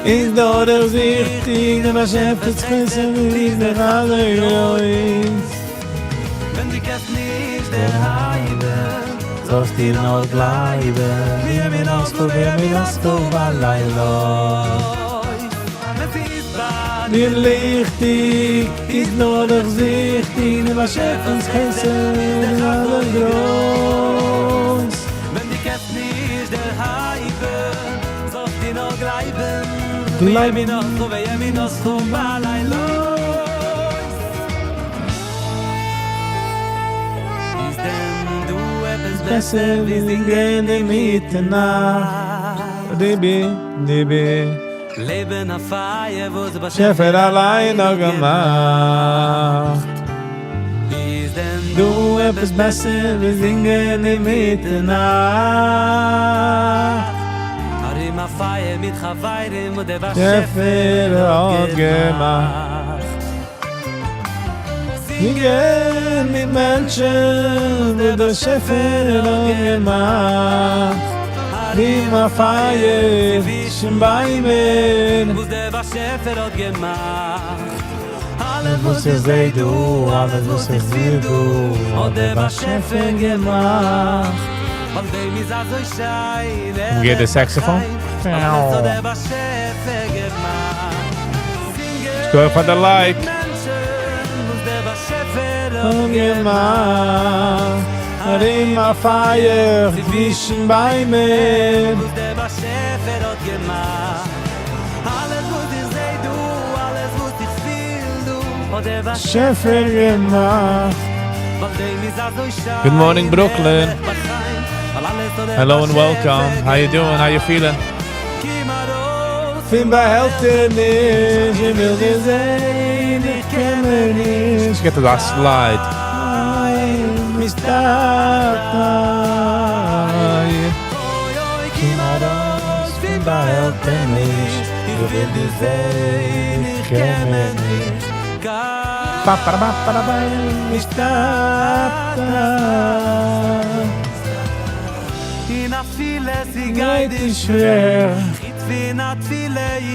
ist doch durchsichtig, der Beschäft ist Chesed, ist der Chaserois. Wenn die Käst nicht der Heide, Sollst dir noch bleiben, wir mir noch so, dir lichtig, ist nur durchsichtig, der Beschäft ist Chesed, ist der groß. Wenn die Käst nicht der Heide, sollst dir noch bleiben, Bleiben. wir mir noch so, allein los. Ist denn du etwas besser, wie singen in Mitternacht? Dibi, Leben auf Feier, wo sie Schäfer allein noch gemacht. Ist denn Du etwas besser, wir singen in Mitternacht. Harim auf Feier mit Chavayrim und der war Schäfer hat gemacht. Singen mit Menschen, wo der Schäfer hat gemacht. Rima Feier, schon bei mir. Wo der war Schäfer hat gemacht. Alles was ich seh du, alles was ich sehe du, hat der war Schäfer gemacht. Und dem ist so schein. Geht der Saxophon? Alles hat der war Schäfer gemacht. Go for the like. Menschen, wo der war Schäfer hat Gemacht. Rima Feier, zwischen bei mir. Wo der war Schäfer hat gemacht. Alles was ich seh du, alles was ich fühl du, hat der war Schäfer gemacht. Good morning, Brooklyn. Hello and welcome. How you doing? How you feeling? Fin behälter nicht, ich will dir sehen, ich kenn mir nicht. Get to that slide. Mich fin behälter nicht, ich will dir sehen, ich kenn mir nicht. Mich geht es schwer,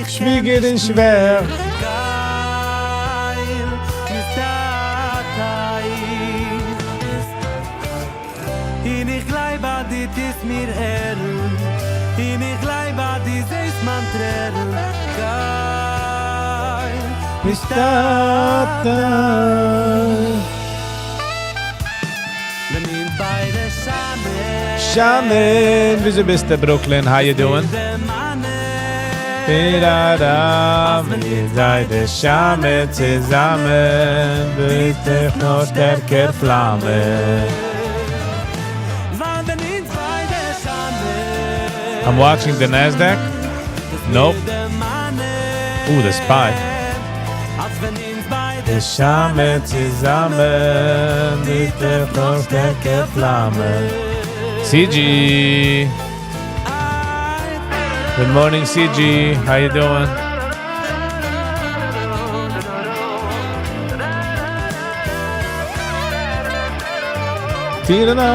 schwiege den schwer. Ich glaube, dit ist mir hell. Ich glaube, dit ist man trell. Mich tata. Wenn ihn beide Schame. Shaman, wieso bist du Brooklyn? How you doing? Da, wenn ihr seid der Schame zusammen, bitte noch stärker Flamme. I'm watching the Nasdaq. Nope. Ooh, the SPY. Der Schame zusammen, bitte noch stärker Flamme. CG. Good morning, CG. How you doing? Tirana.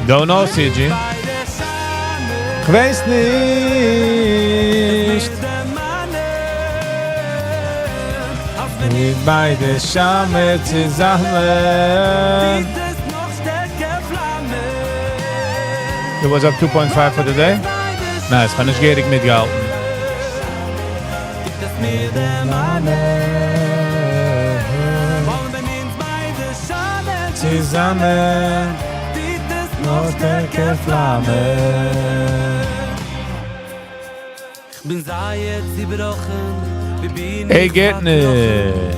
Don't know, CG. Ich weiß nicht. Wir beide Schame zusammen. It was up 2.5 for the day. Nice, kann ich gierig mitgehalten. Zusammen, noch stärker Flamme. Ich bin jetzt gebrochen. Hey, getting it.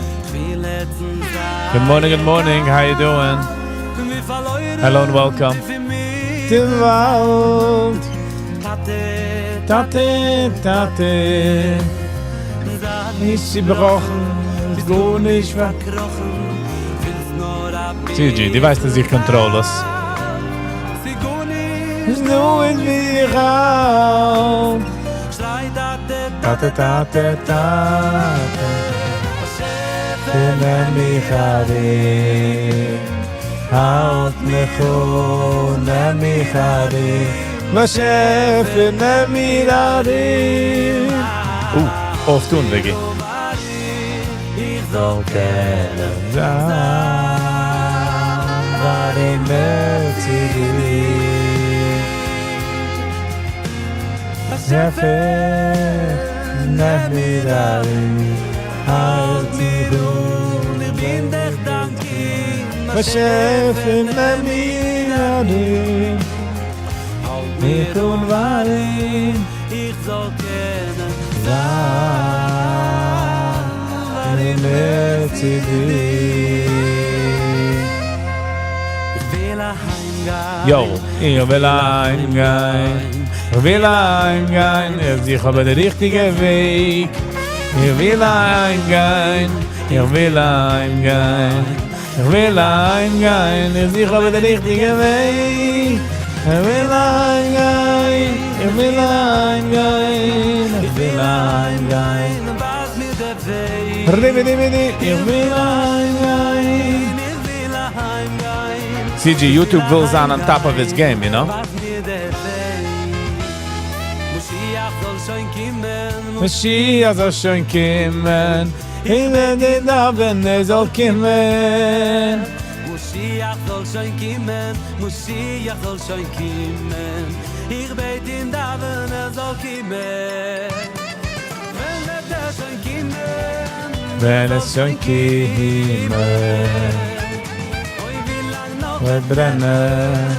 Good morning, how you doing? Hello and welcome. De Wald. Tate. Nicht gebrochen, ist gut nicht verkrochen. CG, die weiß, dass ich Kontrolles. Ist nur in mir Raum. Tate. Finna mich Harit. Halt mich ohne mich Harit. בשפל נמיררים. אוף טון, ויגי. Ich soll kennen Varim Mertzidi Zefech Nehmirarim Haltihu Ich bin dich dankbar Bashefem Nehmirarim Michun Varim Ich soll kennen Varim Mertzidi Yo, ich will eingehen, ich habe den richtigen Weg. Ich will eingehen, ich habe den richtigen Weg. Ich will eingehen, ich will eingehen. CG, YouTube will sein on top of its game, you know? Mashiach soll schon kommen, hinter den Daven soll kommen. Mashiach soll schon kommen, Mashiach soll schon kommen. Ich bete in Daven soll kommen. Wenn es schon kommen. Wir brennen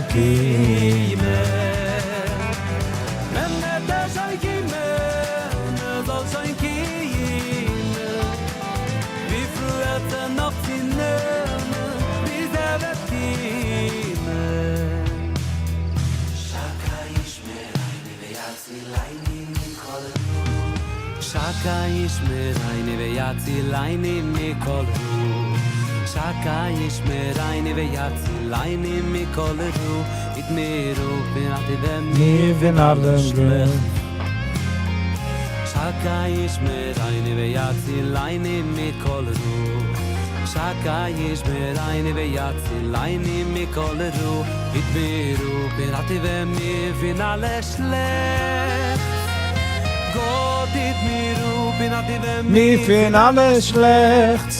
Kiemen. Wenn der soll kommen, soll schon kommen. Wie früher noch zu nehmen, bis wird kommen. Shaka ish meraini veyatzi laini mikol Shaka ish meraini veyatzi laini mikol It miru pinati Mir bin allem schlecht. Shaka ish meraini veyatzi laini mikol Shaka ish meraini veyatzi laini mikol It miru pinati mir bin alle schlecht Gott it miru pinati Mir finden alles schlecht.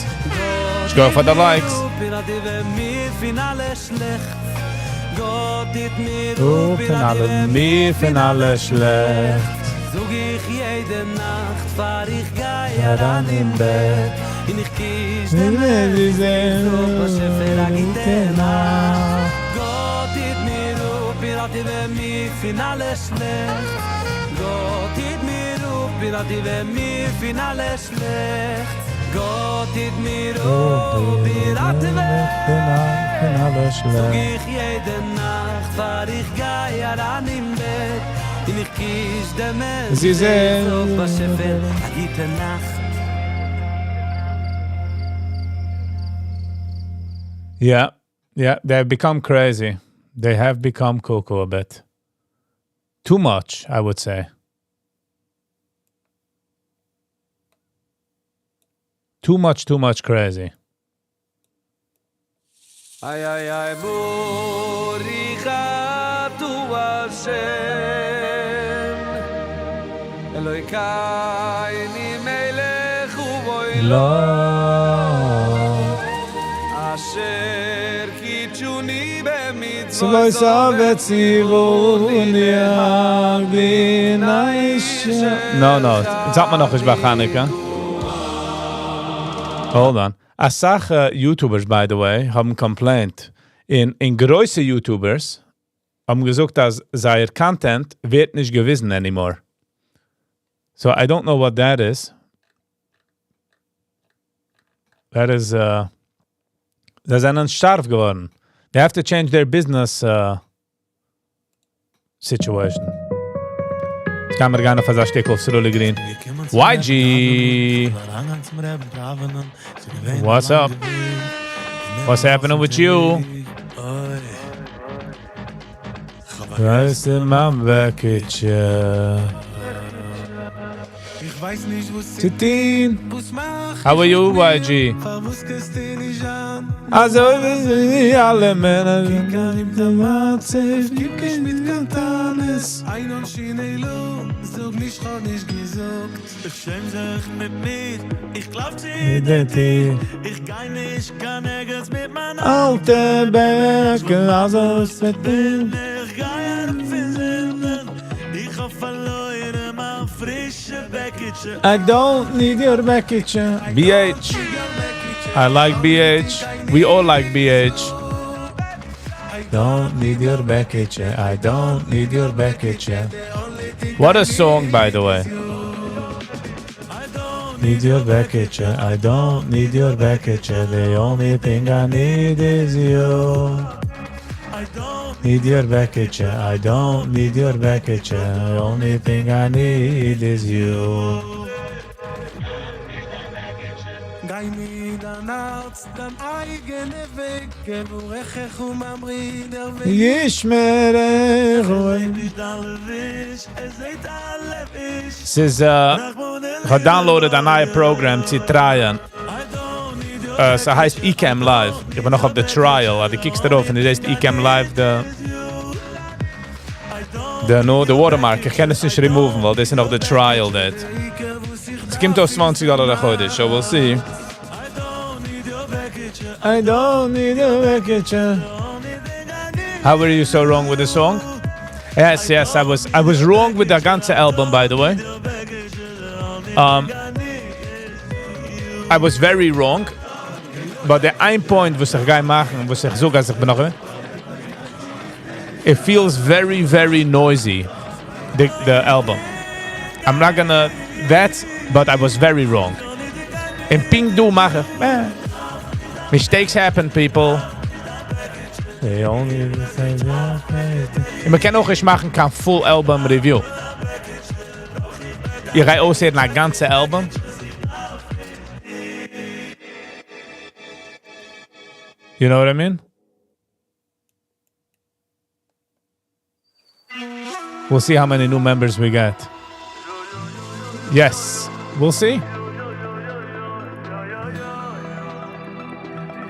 Ich gehe für die Likes. Mir finden alle schlecht Gott it Mir finden alles schlecht. Sog ich jede Nacht, fahr ich gehe Heran im Bett. Und ich kies Wir sehen was je veragit gute Nacht. Gott it mir pirati mir finden alle schlecht Gott it mir pirati mir finden alle schlecht Gott it mir pirati alles Sog schlecht. ich jede Nacht, fahr ich gehe heran im Bett Und ich kies dem Sie sehen was je veragit Nacht Yeah, they've become crazy. They have become cuckoo a bit. Too much, I would say. Too much crazy. Ay, ay, ay, Burichatu Hashem Eloi kaini melech uvoy lo Asher kitchuni bemitzvot Sloi savet zivuni agdinaish. No, sagt man noch nicht bei Chanukah. Hold on. Asach YouTubers, by the way, haben complained. In größere YouTubers haben gesagt, dass their content wird nicht gewissen anymore. So I don't know what that is. That is, sie sind stark geworden. They have to change their business situation. Ich kann mir gerne für Stück aufs Rolle gehen. YG! What's up? What's happening with you? Weißt du, Mann, weckt Ich weiß nicht, was Titin. was mach How are you, YG? was kannst du nicht an? Also, wie alle Männer. Gib mich mit Kantanes. Ein und Chinelo, sag nicht, kann nicht gesagt. Ich schäm sich mit mir, ich glaub sie ich kann nicht, kann nirgends mit meiner Alte Berge, also ist mit dir. Ich kann versinnen, ich hab verloren, mein frische Bäckchen. I don't need your package. BH. I like BH. We all like BH. Don't need your package. I don't need your package. What a song, by the way. Need your package. I don't need your package. The only thing I need is you. Need your package. I don't need your package. The only thing I need is you. Gei mir dein Herz, dein eigene Weg, gebürechech umamri der Weg. Yishmerech. Nicht alle wisch, seht alle wisch. Says, I downloaded a new program to try. So heißt eCam Live. Ich bin noch auf der Trial. Du kickst darauf und es heißt eCam Live. The watermark. Ich kann es nicht removen, weil das ist noch der Trial. Es kommt auf $20 heute, so we'll see. I don't need your package. How were you so wrong with the song? Yes, I was wrong with the ganze album, by the way. I was very wrong. But the ein point was ich gehe machen, was ich so ganz ich bin noch. It feels very, very noisy. The album. I'm not gonna but I was very wrong. In Ping Du machen. Mistakes happen, people. Man kann auch nicht machen kein Full Album Review. Ich gehe aussehen nach ganze Album. You know what I mean? We'll see how many new members we got. Yes, we'll see.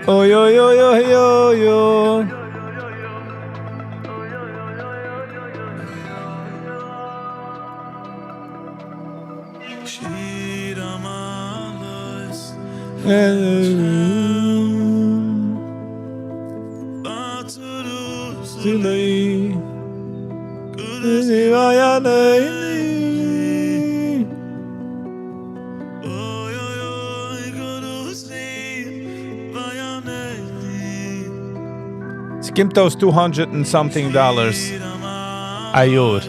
Oh yo yo yo yo yo. Skimp those $200 and something Ayur.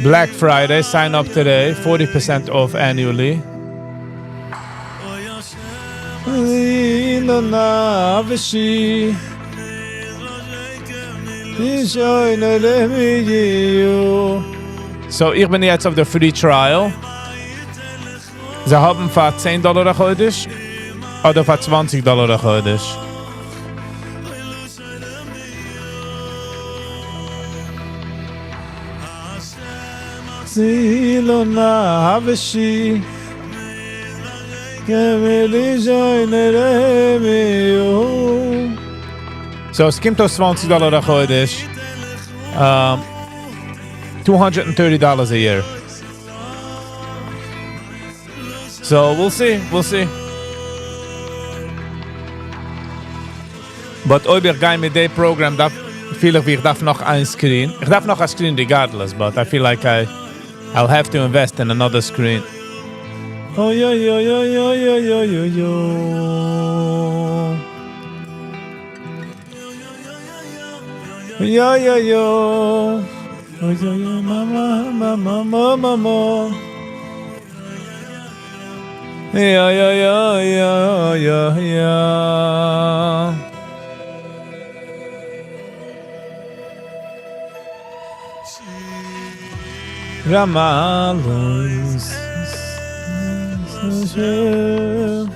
Black Friday, sign up today, 40% off annually. So, ich bin jetzt auf der Free Trial. Sie haben für $10 heute oder für $20 heute. So, es kommt aus $20 heute. $230 a year. So, we'll see. But ob ich gehe mit dem Programm, feel ich darf noch ein Screen. Ich darf noch ein Screen regardless, but I feel like I'll have to invest in another screen. Oh, yo, yo, yo, yo, yo, yo, yo, yo. Yo, yo, yo. Oh, yo, yo, mama, mama, mama, mama. Yo, yo, yo, yo, yo, yo. Ramalos. So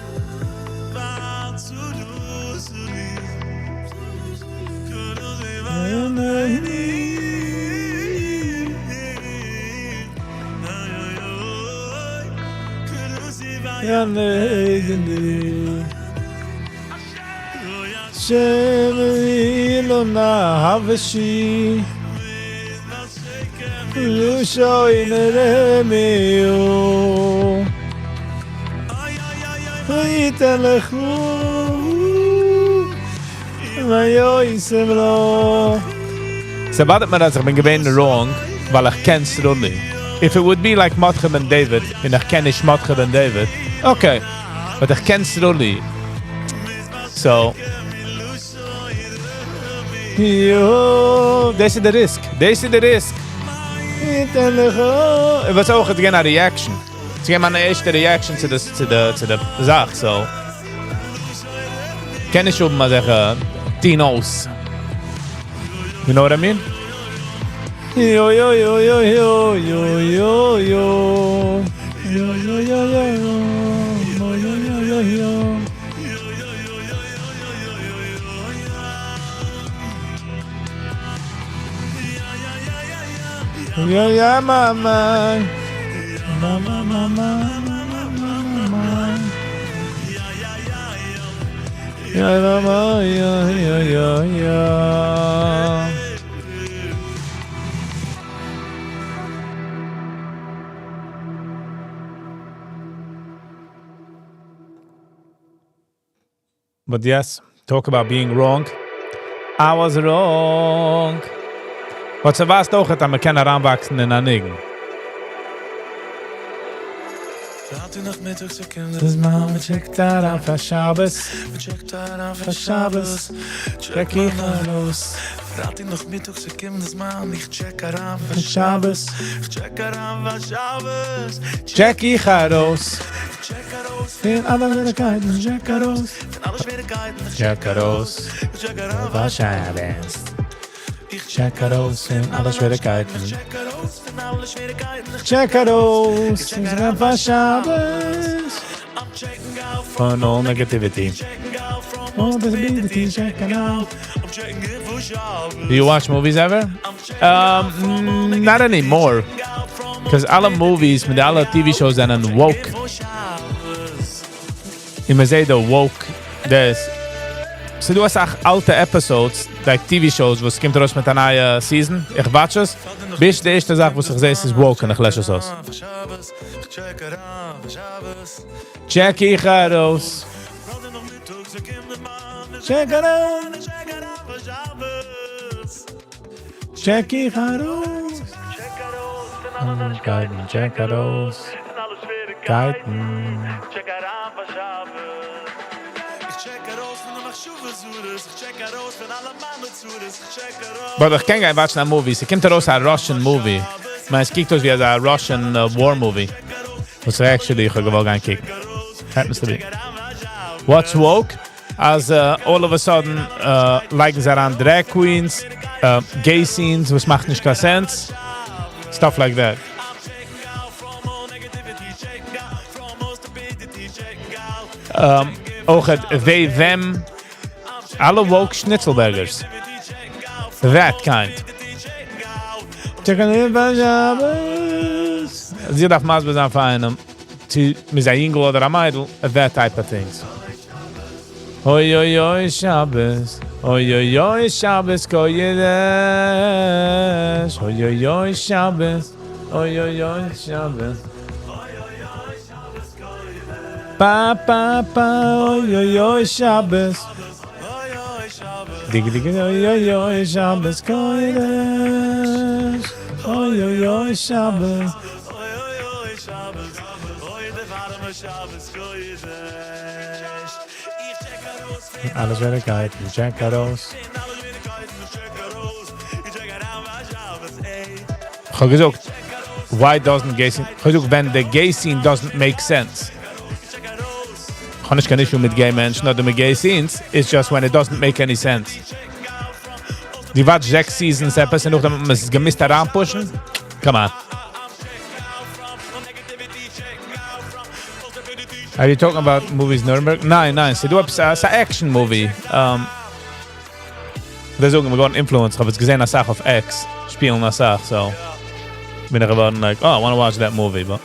about it, dass ich bin gewesen wrong, weil ich kenn's Rulli. If it would be like Matche ben David, und ich kenne nicht Matche ben David, okay, but ich kenn's Rulli. So, yo, this is the risk. This is the risk. It was auch again a reaction. Es gab eine erste Reaction zu der Sache, so. Kenn ich schon mal sagen, Tinos. You know what I mean? Yo yo yo yo yo yo yo yo yo yo yo yo yo. Yeah, yeah, mama. Mama, mama, mama. Yeah, mama, yeah, yeah, yeah, yeah. But yes, talk about being wrong. I was wrong. Wat ze was toch dat man kann heranwachsen in Anigen. Das Mama checkt da auf Shabbos. Check ich los. Freitag noch Mittag, sie kommen das Mann, ich check heran für Shabbos. Ich check heran für Shabbos. Check ich los. Check heraus. In alle Schwierigkeiten, check los. In alle Schwierigkeiten. Check los. Check heran für Shabbos. Check los in alle Schwierigkeiten. Check heraus. In alle Schwierigkeiten. Check los für Shabbos. I'm checking out Von all negativity. checking out from All visibility, checking out. I'm checking it for Shabbos. Do you watch movies ever? Not anymore. Because alle movies, mit alle TV-shows sind woke. Immer sehe da woke. So du hast auch alte Episodes, like TV-shows, wo es kommt raus mit einer neuen Season. Ich watch es. Bis die erste Sache, wo ich sehe, ist woke und ich lösche es aus. Check ich raus. Check it out. Check ich raus. Geiten, check it out. Geiten. But ich kann gar nicht watchen Movies. Ich kommt raus ein Russian Movie. Man, es kiegt aus wie ein Russian War Movie. Was actually ich gewollt gehen kicken. Happens to be. What's woke? As all of a sudden liken sie an drag queens, gay scenes, was macht nicht keinen Sense. Stuff like that. Auch het them, alle woke Schnitzelbergers. That kind. Checken in Shabbos. Sie darf maßbar sein für einen, mit einem Ingel oder einem Mädel, that type of things. Oi, oi, oi, Shabbos. Oi, oi, oi, Shabbos, koyedesh. Oi, oi, oi, Shabbos. Oi, oi, oi, Shabbos. Pa, pa, pa, oi, oi, oi, Shabbos. Diggy, diggy, oi, oi, oi, Shabbos, koyedesh. Oi, oi, oi, Shabbos. Alle Schwierigkeiten, check aus. Ich habe gesagt, why doesn't gay scene? Ich habe gesagt, when the gay scene doesn't make sense. Ich habe nicht kein Issue mit gay Menschen oder mit gay scenes. It's just when it doesn't make any sense. Die watch 6 Seasons, etwas, und damit man es gemisst heranpushen. Come on. Are you talking about movies Nuremberg? Nein. Sie du hast ein Action-Movie. Wir sagen, wir gehen Influence. Ich habe es gesehen, als auf X. Spielen als so. Bin ich geworden, like, oh, I want to watch that movie, but...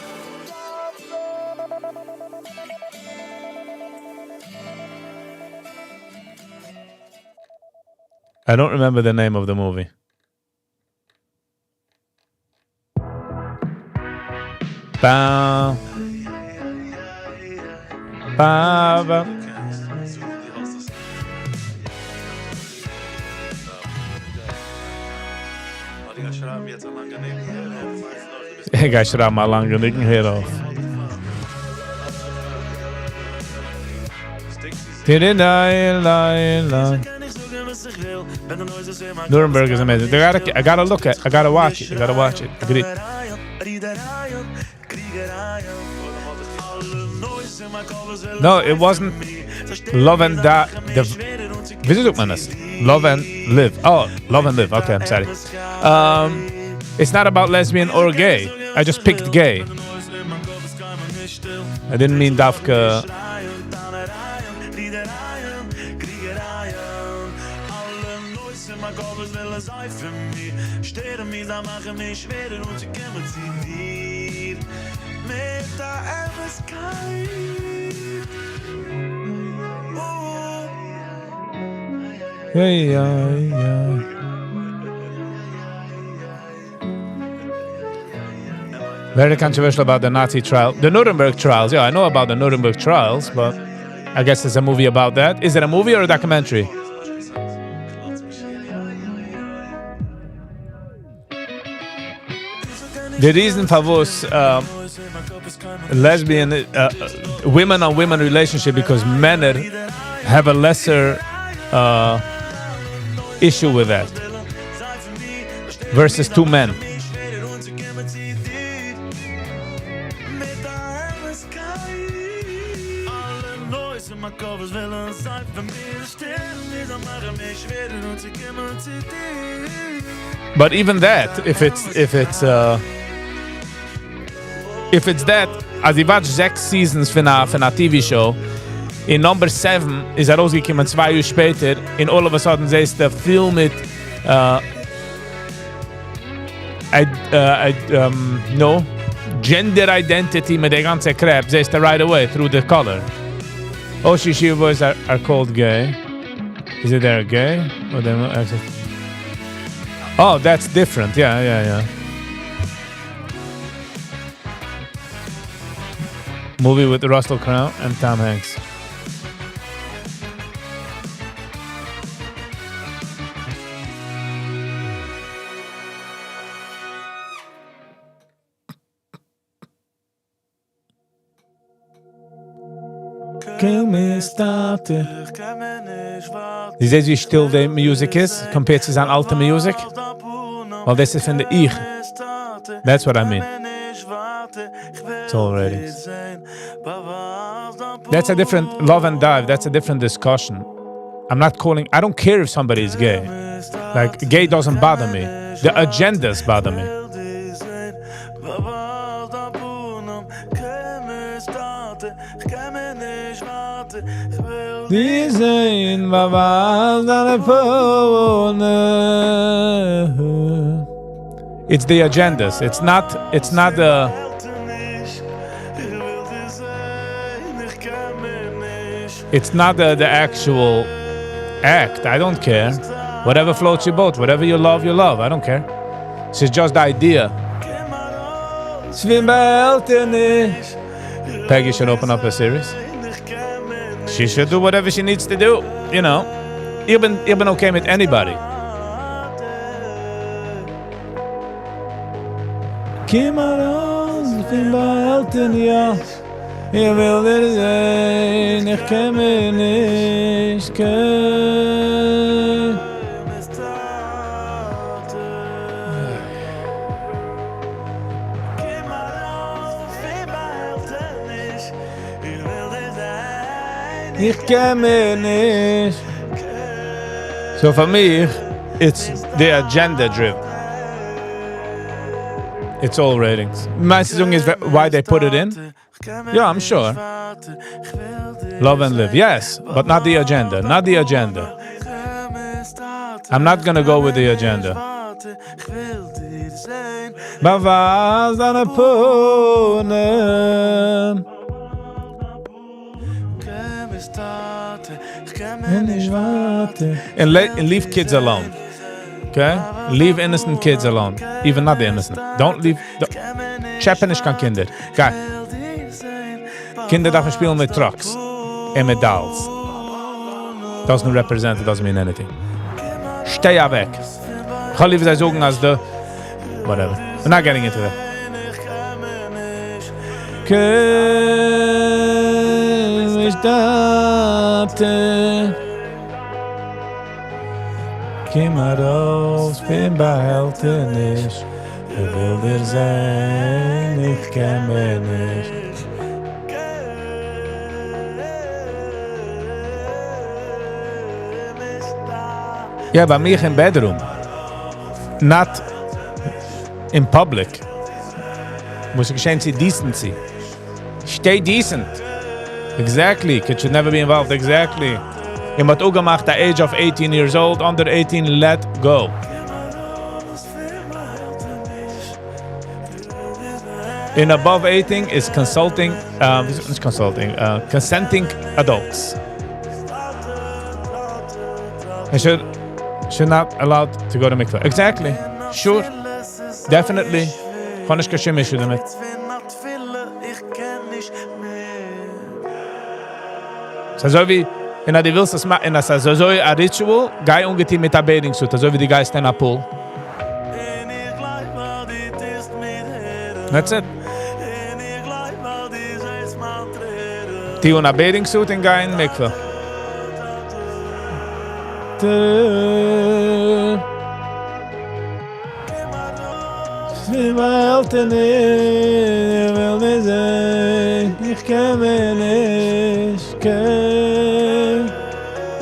I don't remember the name of the movie. Ba. Ba, ba. Ich gehe schreiben mal lang genug hier auf. Nuremberg is amazing. I gotta look at. I gotta watch it. Agreed. No, it wasn't Love and Die. Wie sagt man das? Love and Live. Oh, Love and Live. Okay, I'm sorry. It's not about lesbian or gay. I just picked gay. I didn't mean Dafka. Yeah. Very controversial about the Nazi trial. The Nuremberg trials. Yeah, I know about the Nuremberg trials, but I guess there's a movie about that. Is it a movie or a documentary? The reason for was lesbian women on women relationship because men have a lesser issue with that versus two men. But even that, if it's that, als ich watch 6 seasons von einer TV-Show, in number 7 ist rausgekommen 2 Jahre später, in all of a sudden says der Film mit gender identity mit der ganze crap, says the right away through the color. Oshishio boys are called gay. Is it there gay? Or oh, that's different. Yeah. Movie with Russell Crowe and Tom Hanks. These days wie still the music is compared to an alte music. Well, this is from the Ich. That's what I mean. It's already. That's a different love and dive. That's a different discussion. I don't care if somebody is gay. Like, gay doesn't bother me. The agendas bother me. It's the agendas. It's not the actual act. I don't care. Whatever floats your boat, whatever you love, I don't care. It's just the idea. Peggy should open up a series. She should do whatever she needs to do, you know. Ich bin okay mit anybody. Kim raus, ich bin bei Eltern, ja. Ich will dir sehen, ich kann mir nicht gehen. Ich kann mir nicht. So for me, it's the agenda driven. It's all ratings. My song is why they put it in. Yeah, I'm sure. Love and live. Yes, but not the agenda. Not the agenda. I'm not gonna go with the agenda. Bavaz an a punem. And leave kids alone. Okay? Leave innocent kids alone. Even not the innocent. Don't leave... Chappen is kan kinder. Kijk. Kinder darf spielen mit trucks. And mit dolls. Doesn't represent, it doesn't mean anything. Stay weg. Ich kann lieber sagen als the... Whatever. We're not getting into that. Kimmer aus, bin behalten nicht. Will dir sein, ich kenn mich nicht. Ja, bei mir im Bedroom. Not in public. Muss geschehen sie decency. Stay decent. Exactly. Kids should never be involved. Exactly. Je moet ook gemaakt at the age of 18 years old, under 18, let go. In above 18 is consenting adults. And should not allowed to go to mikveh. Exactly. Sure. Definitely. Gewoon eens kashem issue damit. So wie in die willst das machen, in das so a ritual, gei ungeteam mit der bathing suit, so wie die guys in a pool. That's it. Die in a bathing suit and guy in mikveh.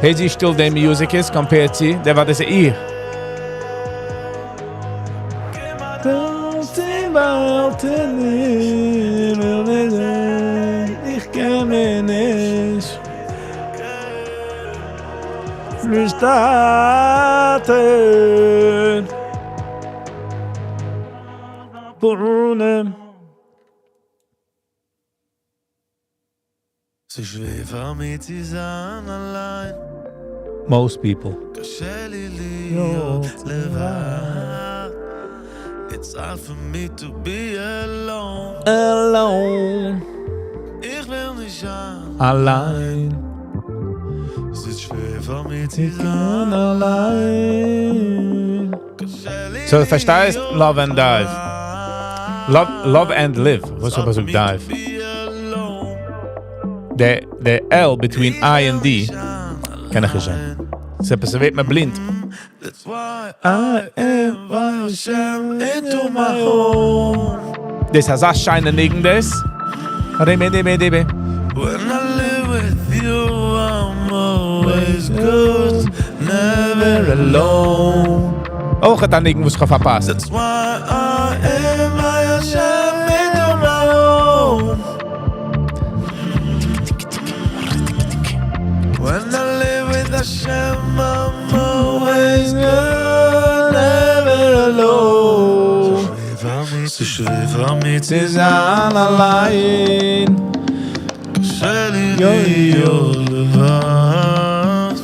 Hey, sie still the music is compared to der war das ihr. Ich kann mir nicht starten. Sie schwefen mit sie sein allein. Most people. It's hard for me to be alone. Alone. Ich will nicht sein. Allein. Sie schwefen mit sie sein allein. So du verstehst love and dive. Love and live. Was soll man dive? The L between I and D kann ich sein. Se weet me blind. That's why I am by Hashem into my home. This has a shine nigga this. Debe. When I live with you, I'm always good, never alone. Oh, gaat dan nigga was verpasst. That's why I am by Hashem into my home. When I live with Hashem, I'm always good, never alone. Sie schwefen mit sie sein allein. Qashe li להיות לבד.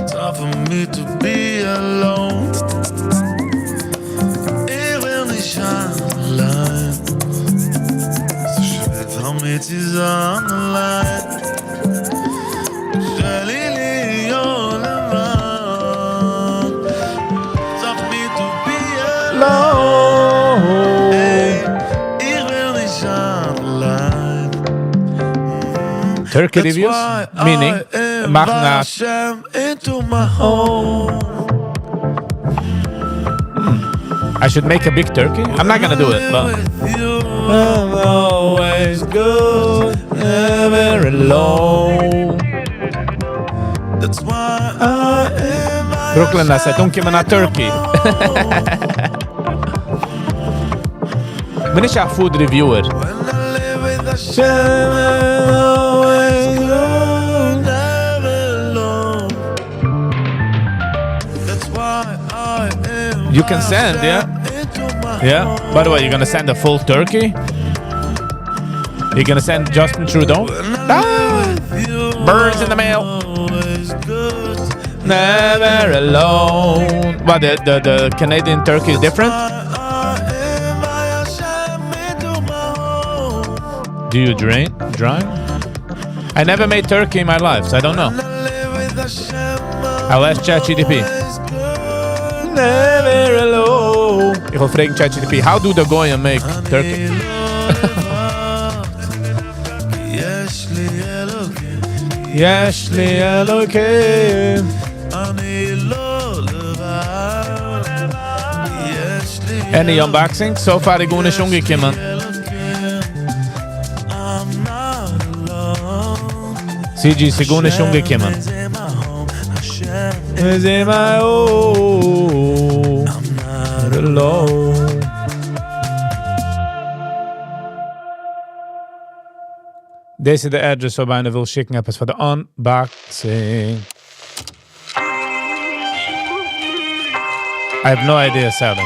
It's hard for me to be alone. Ich will nicht sein allein. Sie schwefen mit sie sein allein. Turkey reviews, meaning I should make a big turkey. I'm not gonna do it, but I'm always good, never alone. That's why I am Brooklyn, I said, don't give me a turkey. Bin ich ein Food Reviewer. You can send, yeah? Yeah? By the way, you're gonna send a full turkey? You're gonna send Justin Trudeau? Ah! Birds in the mail. Never alone. What, the Canadian turkey is different? Do you drink? I never made turkey in my life, so I don't know. I'll ask ChatGPT. Never alone. Ich will fragen ChatGPT, how do the Goyim make turkey? Yesh li Elokim. Any unboxing? So far, ich bin nicht umgekommen. CG, sie bin nicht umgekommen. Is in my own, not alone. Deze is de address waar bijna wil schicken heb voor de unboxing. I have no idea, sadly.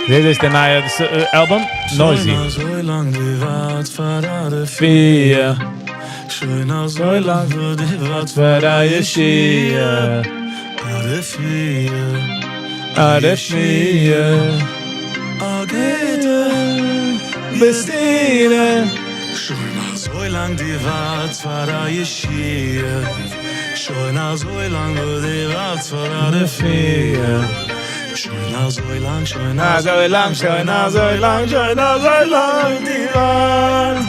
Dit is de nieuwe album, Noisy. Vier. So lang wird die Wort für deine Schie. Ade Schie. Agete. Bestine. So lang die Wort für deine Schie. Schon so lang wird die Wort für deine Vier. Schon so lang, schon so lang, schon so lang, schon so lang die Wort.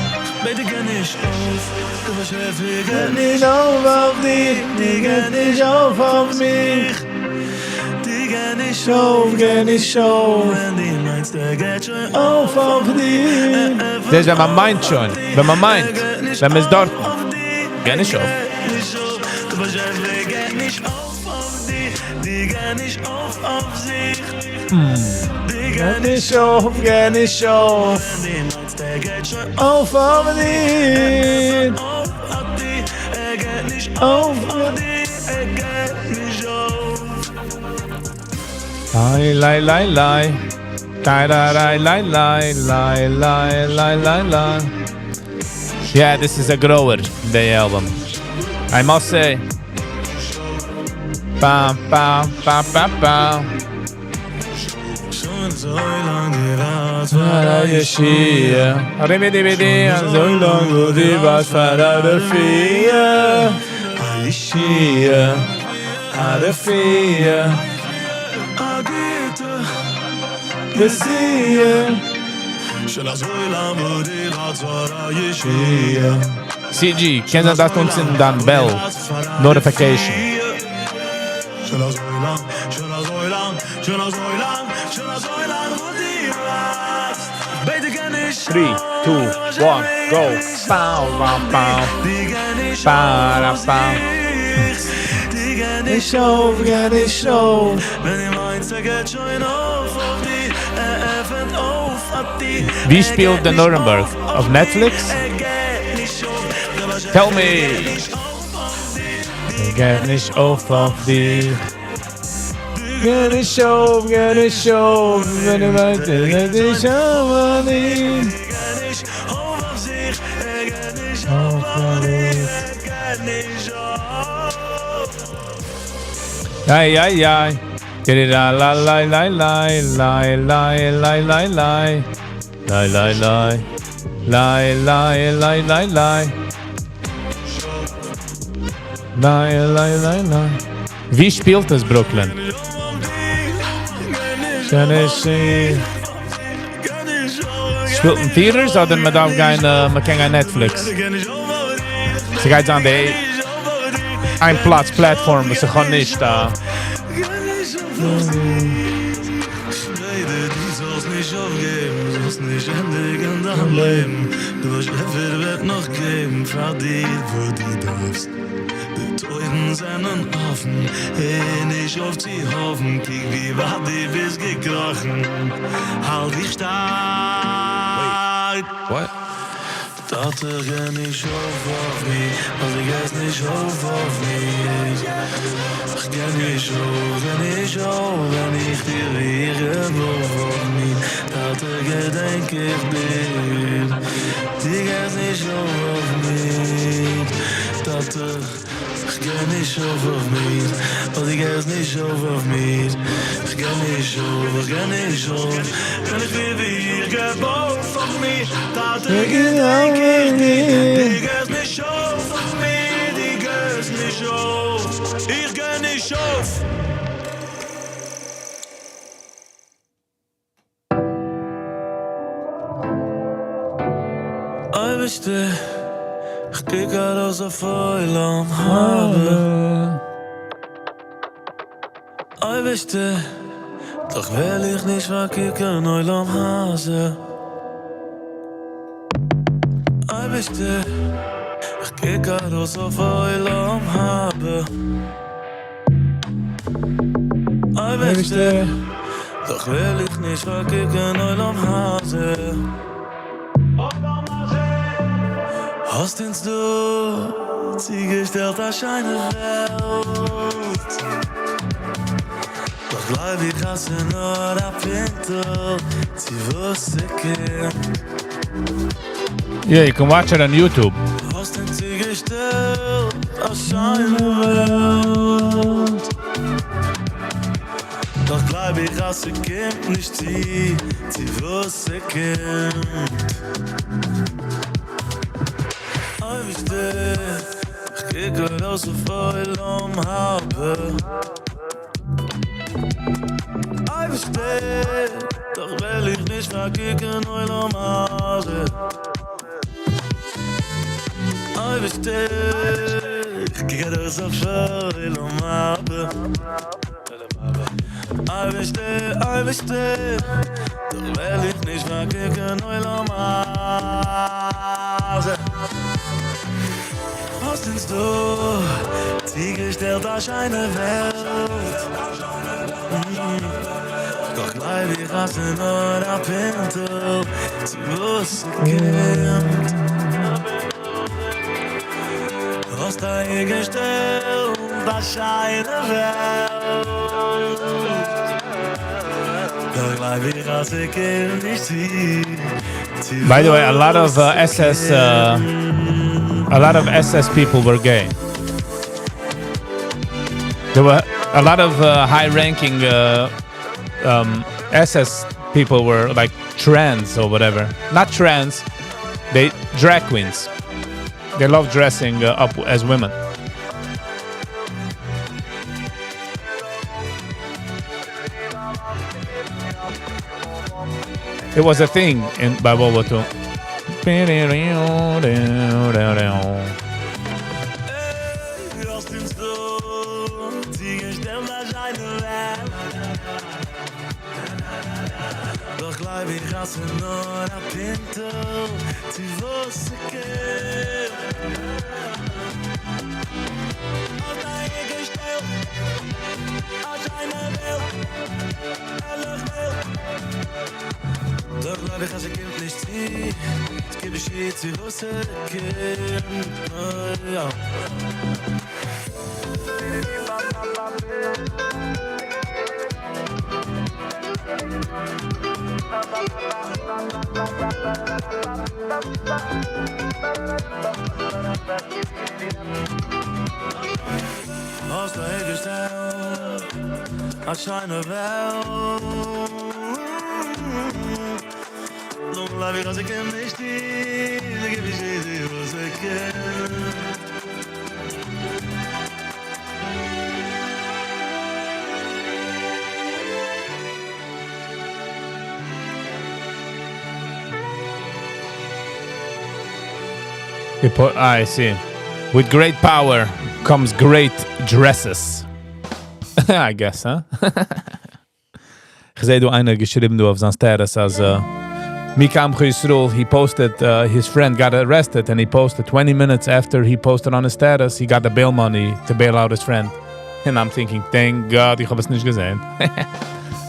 Bitte geh nicht auf. Geh nicht auf dich, die geh nicht auf mich. Die geh nicht auf, wenn die meinst, der geht schon auf dich. Das ist, wenn man meint schon, wenn man ist dort. Geh nicht auf. Geh nicht auf dich, die geh nicht auf sich. Geh nicht auf, wenn die meinst, der geht schon auf dich. Auf dich, geht nicht auf. Lai, lai, lai, lai. Lai, lai, lai, lai, lai, lai, lai, lai, lai. Yeah, this is a grower, the album. I must say. Bam, bam, bam, bam, bam. Schon so lange war's für die Schie. Arrivederci, so lange die war's für die Vier. Schie, Ade Vier. Agete. Bessie. CG, kennst du das uns in deinem Bell Notification? 3, 2, 1, go! Pow, pow, pow. Ba-da-pow. Ich auf, geh nicht auf. Wenn ihr meint, geht schon auf die, öffnet auf die. Wie spielt der Nuremberg? Auf Netflix? Tell me. Geht nicht auf die. Geh nicht auf, wenn ihr meint, geht nicht auf die. Ay, ay, ay. La la la la la la la la la la. La la la. La la la la la. La la la la. Wie spielt es Brooklyn? Tennessee. Spielt in Theaters oder man darf man kann kein Netflix? Sie geht an der Einplatz-Plattform, was ich kann nicht da. sind offen, nicht auf zu hoffen, kiek wie wat die bist gekrochen, halt dich stark. What? Dat er niet zo voor mij, als ik het niet zo voor mij. Ik ken niet zo, en ik die weer voor mij. Dat er denk ik ben, die gaat niet zo voor mij. Dat er, ik ken niet zo voor mij, als ik het niet zo voor mij. Ik ken niet zo, en ik weer weer geboren voor mij. Dat er denk ik ben, die gaat niet zo voor mij, die gaat niet zo. Ik ga niet zo. Ay, viste, que carosa foi lang habe. Ay, viste, doch will ich nicht mehr kicken, neu lam Hase. Ay, viste, que carosa foi lang habe. Ay, viste, doch will ich nicht mehr kicken, neu lam Hase. Hast ins du sie gestellt als scheine Welt. Doch bleib ich hasse nur a Pinto, sie wusste kennt. Yeah, you can watch it on YouTube. Hast ins sie gestellt als scheine Welt. Doch bleib ich hasse kennt nicht sie wusste kennt. Ich kicke raus so voll habe. Ich versteh, doch will ich nicht mehr kicken, neu Hase. Ich versteh, ich kicke raus so voll habe. Ich versteh, doch will ich nicht mehr kicken, neu Hase. Hast ins du sie gestellt als eine Welt. Doch bleib ich hasse nur a Pinto, sie wusste kennt. Hast da hier gestellt als eine Welt. Doch bleib ich hasse kennt nicht sie. By the way, a lot of SS people were gay. There were a lot of high-ranking SS people were like trans or whatever. Not trans, they drag queens. They love dressing up as women. It was a thing by World War II. Doch bleib ich hasse nur a Pinto, sie wusste kennt. Als deine gestellt, als eine Welt, alles Welt. Doch bleib ich hasse Kind nicht sie, es gibt Schied, sie wusste kennt. Ja. Als de gestellt, als scheine Welt. Long blijf ik als ik hem niet zie, ik heb je zin als ik ken. I see. With great power comes great dresses. I guess, huh? Ich sehe, du einer geschrieben, du auf seinem Status, als Mikam Yisrael, he posted, his friend got arrested, and he posted 20 minutes after he posted on his status, he got the bail money to bail out his friend. And I'm thinking, thank God, ich habe es nicht gesehen.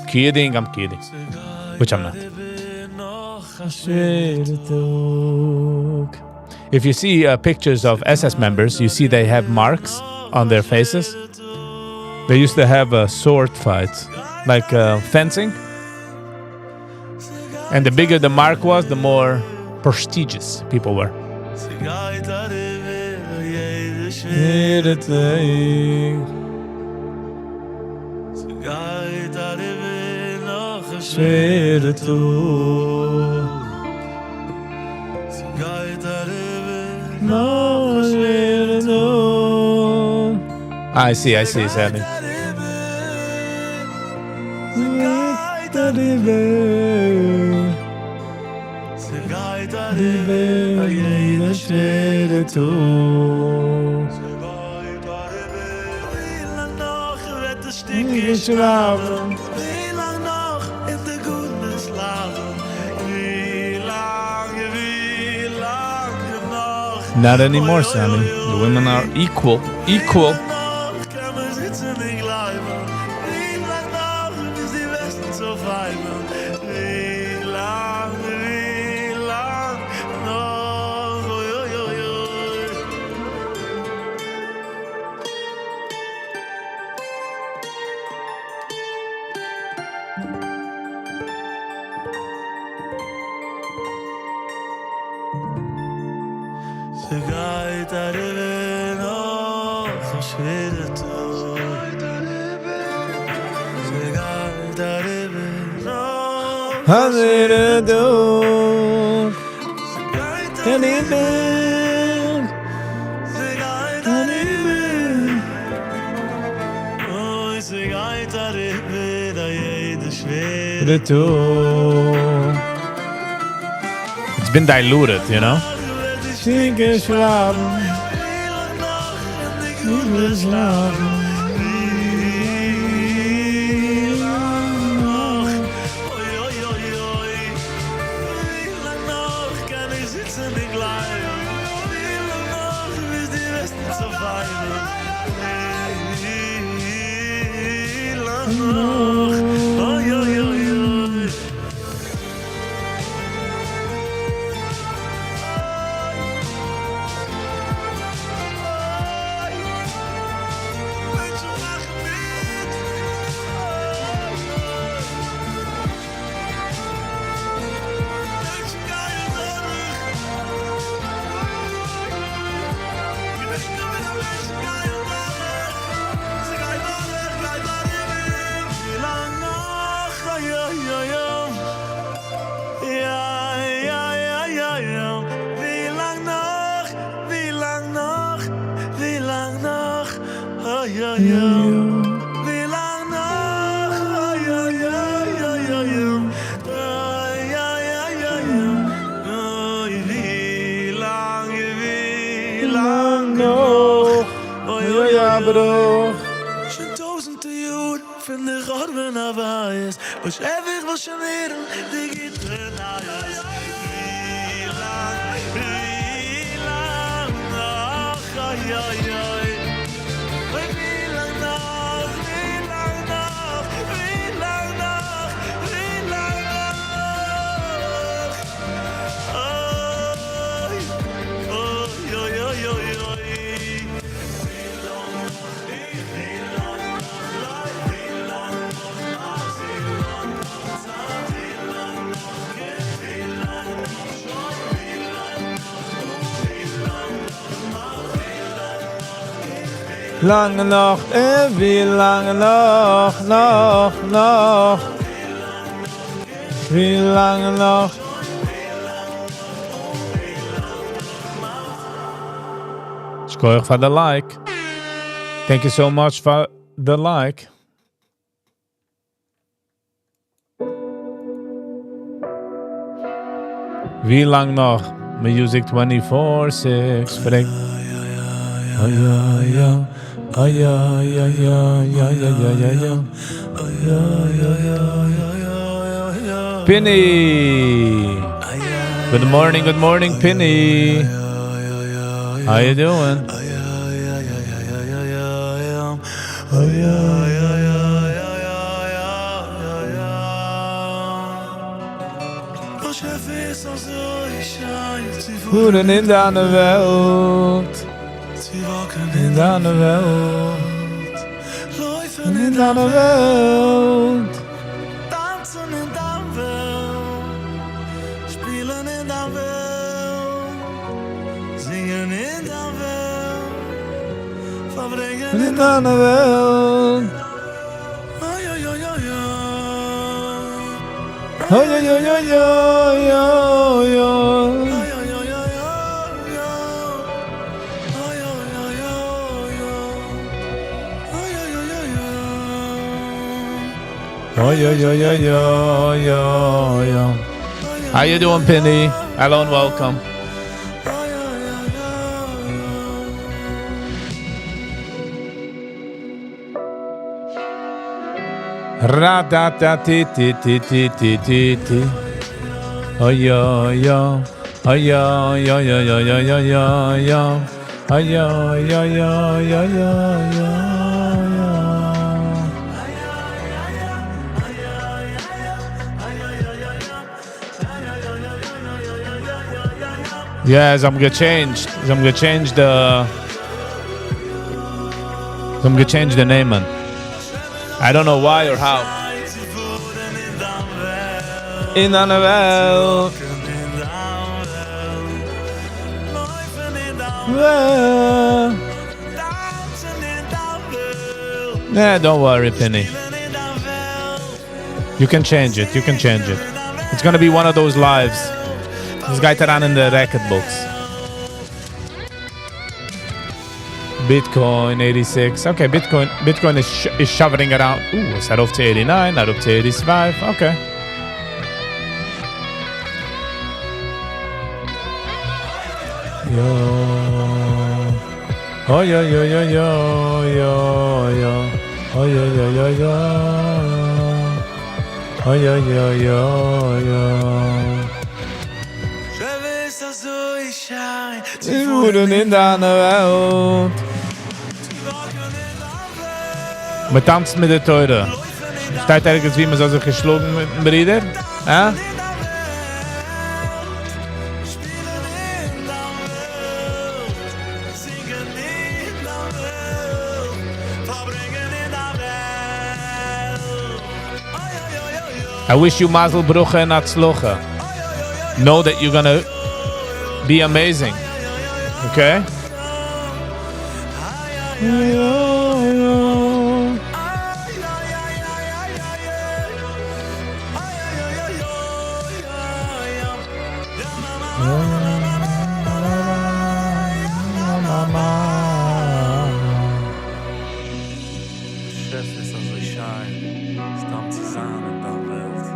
Kidding, I'm kidding. Which I'm not. If you see pictures of SS members, you see they have marks on their faces. They used to have sword fights, like fencing. And the bigger the mark was, the more prestigious people were. I see, Sally. Not anymore, Sammy. The women are equal. It's been diluted, you know? Lange noch, wie lange noch, wie lange noch. Shkoyach for the like. Thank you so much for the like. Wie lang noch? Music 24/6. Verdenk. Penny. Good morning, Penny. How you doing? Voelen in deine Welt. In deine Welt. In deine Welt. Tanzen in deine Welt. Spielen in deine Welt. Zingen in deine Welt. Verbringen In deine Welt. Oh, yo, yo, yo, yo, yo, yo. Oh, yo, yo, yo, yo, yo, yo. How you doing, Penny? Hello and welcome. Ra-da-da-ti-ti-ti-ti-ti-ti. Oh, yo, yo. Oh, yo, yo, yo, yo, yo, yo, yo, yo. Oh, yo, yo, yo, yo, yo, yo, yo. Yes, I'm gonna change the name, man. I don't know why or how. In deine Welt. Yeah, don't worry, Penny. You can change it. It's gonna be one of those lives. This guy ran in the record books. Bitcoin 86. Okay, Bitcoin is shoving around. Ooh, it's not up to 89, not up to 85. Okay. Yo. Oh, yo, yo, yo, yo, yo, yo. Oh, yo, yo, yo, yo. Oh, yo, yo, yo, yo. Sie wurden in deiner Welt. Man tanzt mit der Teure. Steht irgendwie, man soll sich geschlagen mit dem Bruder? Ja? I wish you mazel brucha and atzlocha. Know that you're gonna be amazing. Okay?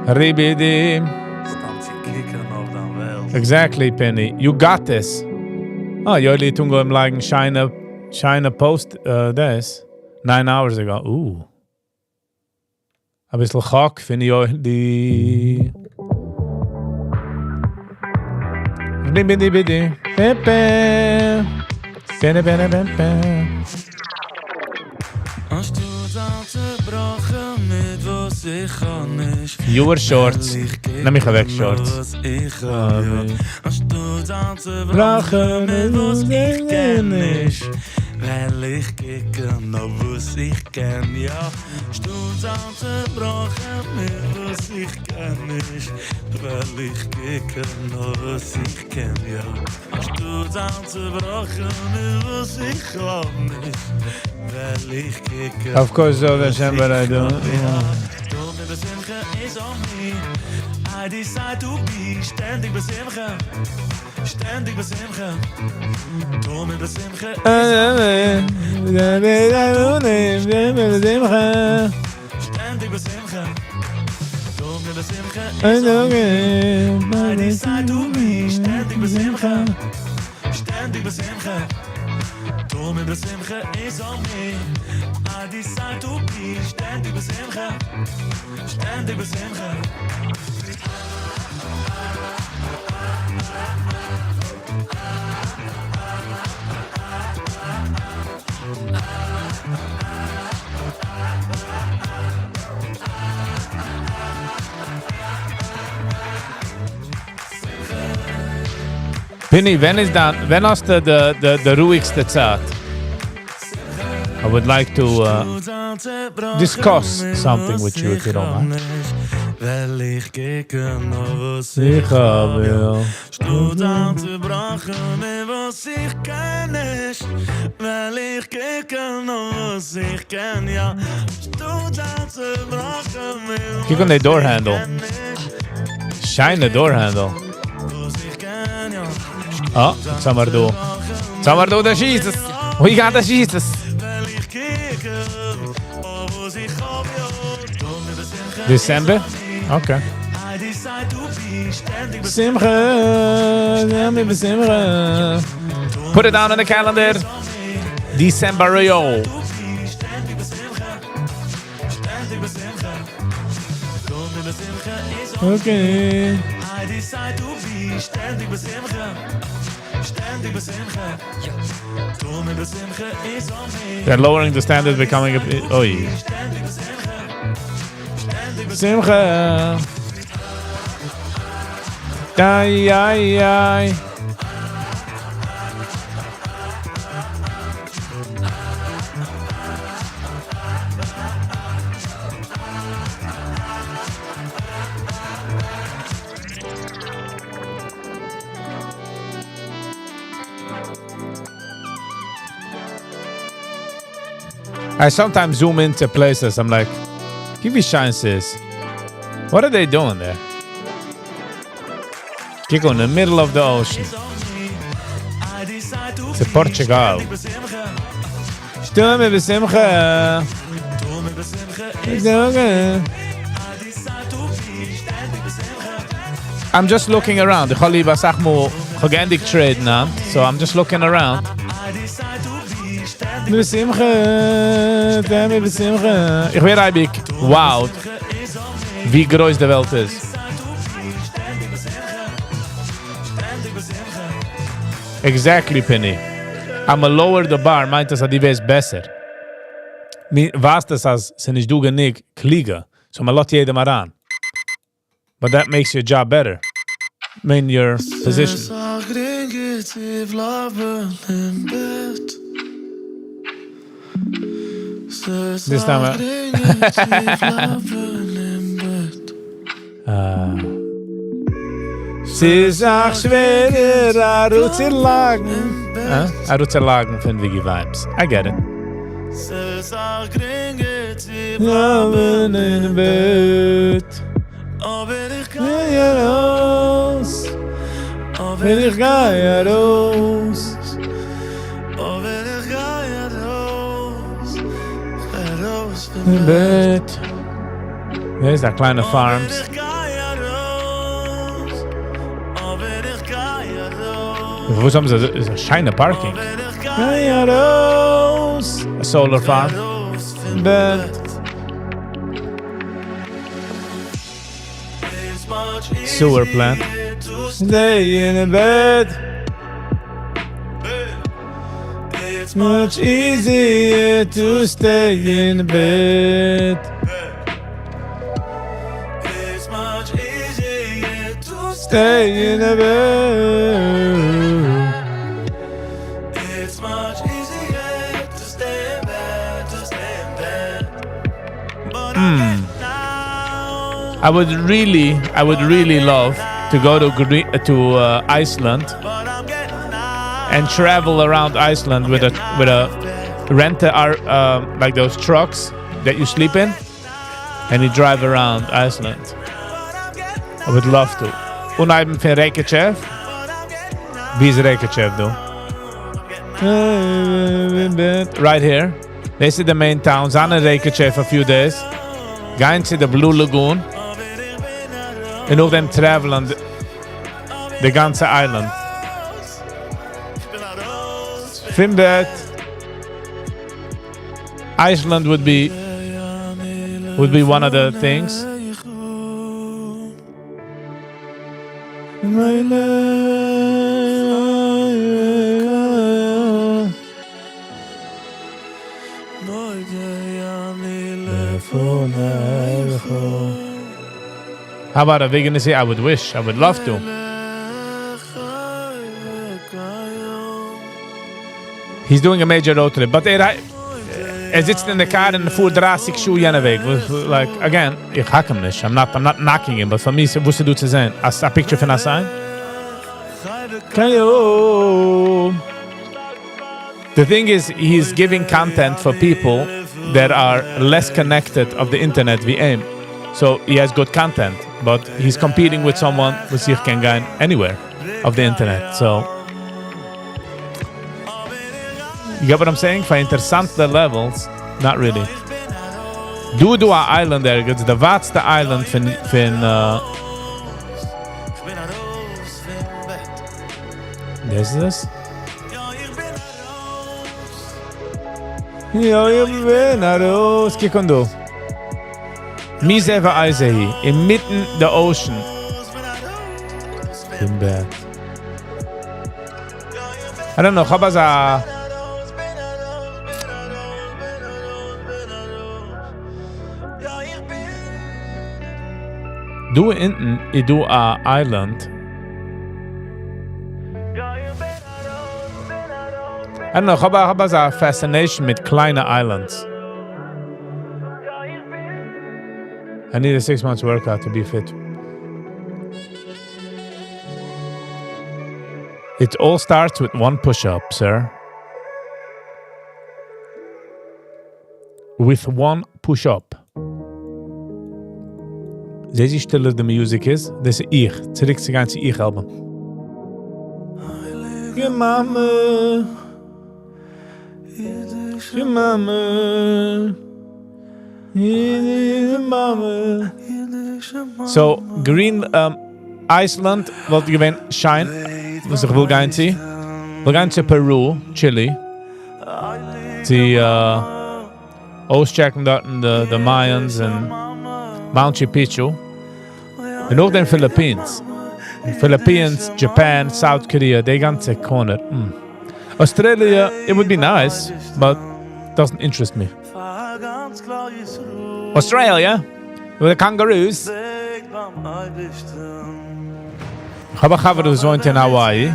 Ribidi. Exactly, Penny. You got this. Oh, Yoli Tungo im Lagen Shine post this 9 hours ago. Ooh. A bissl Chock finde ich euch die. Ribidi bidi. Pepe. Bene bene bene. You were shorts. Nimm mich weg, shorts. Brachen mit was ich kenn nicht. Weil ich kicken, noch was ich kenn, ja. Stutz anzubrochen mit was ich kenn nicht. Weil ich kicken, noch was ich kenn, ja. Stutz anzubrochen mit was ich kann nicht. Weil ich kicken. Of course, so that's what I do. Is on me. I decide to be ständig besimcha. Ständig besimcha. Tome besimcha. Ständig besimcha. Tome besimcha. I decide to be ständig besimcha. Ständig besimcha. Tome besimcha is on me. I decide to be ständig besimcha. Ständig besimcha. Penny, wenn hast du the ruhigste Zeit? I would like to discuss something with you if you don't mind. Weil ich kicken, nur was Ich will. Stot an zu brachen, mit was ich kenn nicht. Weil ich kicken, nur was ich kenn, ja. Stot an zu brachen, mit was Kijk on the door handle. Shine the door handle. ich kenn, ja. Oh, Samardo. Samardo, da schießt es. Wie gaat da schießt es? Weil ich kicken, was ich hab, ja. December? Okay. I decide to be ständig Simcha. Put it down on the calendar. December. Okay. I decide to be ständig besimcha. Ständig besimcha. Doe me besimcha is on me. They're lowering the standard, becoming a bit. Oh, yeah. Ständig besimcha. Ständig Simcha. Ay, ay, ay. I sometimes zoom into places. I'm like, give me chances. What are they doing there? Kijk in the middle of the ocean. It's Portugal. Stum besimcha. I'm just looking around. Ich lieber sag mal, gegendig traden an. So I'm just looking around. Besimcha, besimcha. Ich werde eigentlich wow, wie groß die Welt ist. Exactly, Penny. I'm a lower the bar, meint das, die weiß besser. Was das, als sind ich du genick kliege. So man lässt jedem ran. But that makes your job better. I mean, your position. This time, Sie sagt schwerer, Aruzerlagen. Aruzerlagen von Viggy Vibes. I get it. Love in bed. Geier raus. Will ich geier raus. In bed. There's that kleine farms. Wo haben sie? Ist ein scheine Parking. A solar farm. Bed. Sewer plant. Stay in a bed. It's much easier to stay in bed. It's much easier to stay in a bed. It's much easier to stay in bed, to stay in bed. But I would really love to go to Iceland and travel around Iceland with a rent like those trucks that you sleep in, and you drive around Iceland. I would love to. Unheimlich für Reykjavik. Wie ist Reykjavik, though? Right here. This is the main town. Zan in Reykjavik for a few days. Going to the Blue Lagoon. And ook then travel on the ganze island. From that, Iceland would be one of the things. My love. How about a vegan say I would wish, I would love to. He's doing a major road trip, but sitzt in the car and fuhr 30 Schuhe jene Weg. Like, again, ich hack him nicht. I'm not knocking him, but for me, wusste du zu sehen. As a picture von us sein? The thing is, he's giving content for people that are less connected of the internet wie aim. So he has good content, but he's competing with someone who sich can gain anywhere of the internet. So you get what I'm saying? For interessante levels, not really. Du a island ergens, the waardste island von this is? Ja, ich bin raus. Kijk on du. Mi selber Eise hier, inmitten der Ocean. In bed. I don't know, hab as a... Du hinten, I do a island. I don't know, hab as a fascination mit kleinen islands. I need a 6 months workout to be fit. It all starts with one push-up, sir. With one push-up. This is stiller the music is. This is ich. Zurück zu ganze Ich-Album. Your mama. Your mama. Mama. So, Green Iceland wollte gewinnen Shine. Was ich will gehen zu. Will gehen zu Peru, Chile. Die auschecken dort the Mayans und Machu Picchu. Und auch den Philippines. Philippines, Japan, South Korea, die ganze corner. Australia, it would be nice, but doesn't interest me. Australia, with the kangaroos. Ich habe einen der wohnt in Hawaii.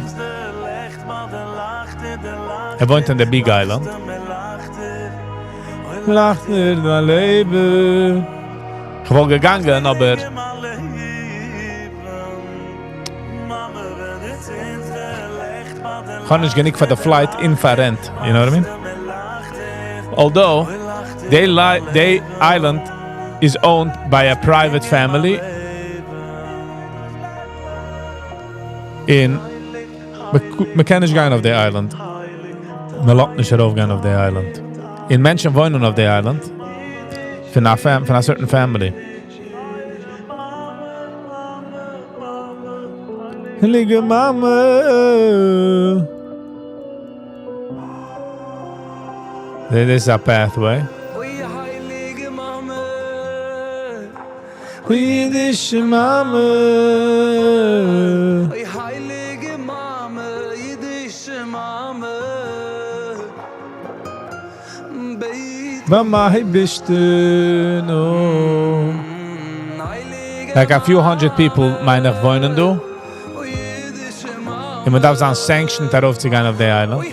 Wohnt in der Big Island. Lacht in mein Leben. Ich wollte gegangen, aber... Ich kann nicht genug für the flight in Farent, you know what I mean? Although, they island is owned by a private family in... Man kann nicht gehen auf der Island. Man lässt nicht raufgehen auf der Island. In Menschen wohnen auf der Island. Von einer certain family. Heilige Mama. This is a pathway. Yiddish Mama. Heilige Mama, Yiddish Mama. Mama, hey, bist du no? Like a few hundred people meine ich wohnen do. Und man darf sagen, sanctioned darauf zu gehen auf der Island.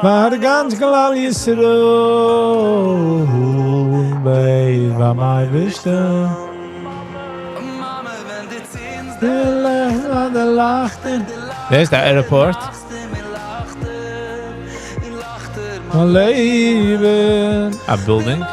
War ganz klar Yisro, Beid war mein Wichte. There's the airport. Mein Leben. A building.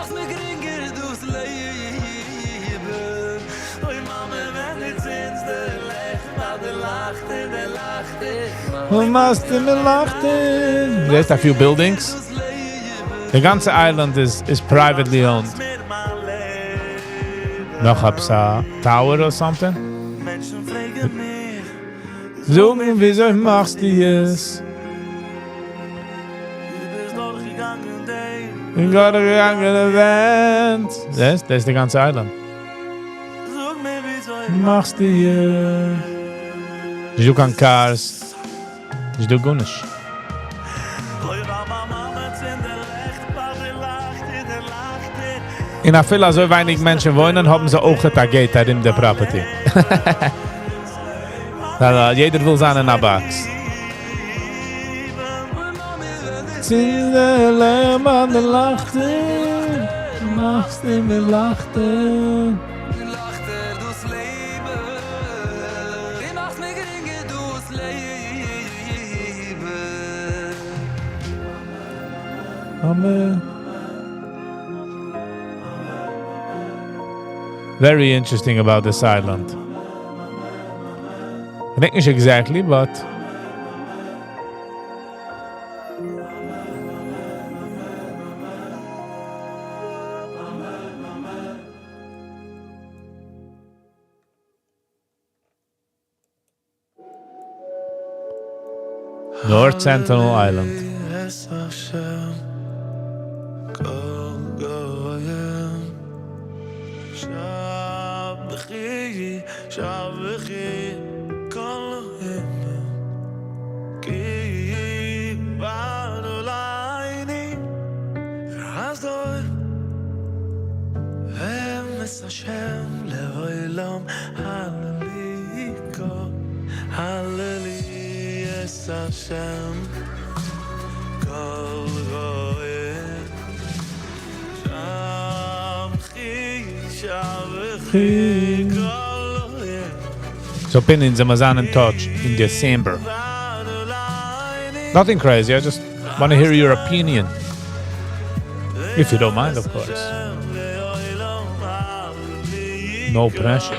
There's a few buildings. The ganze island is privately owned. Noch hab's a tower or something. Zogen, wieso machst du es? Ich gotta gegangen Event. That's the ganze island. machst du hier? Ich du kann Cars. Ich du Gunnisch. In a Villa so wenig Menschen wohnen, haben sie auch ein Gate in der Property. Also, jeder will seine Nabaks. Zieh der Lärm an der Lachte, machst du mir Lachte. Amen. Very interesting about this island. I think not exactly, but North Sentinel Island. So pinning them as in touch in December. Nothing crazy, I just want to hear your opinion. If you don't mind, of course. No pressure.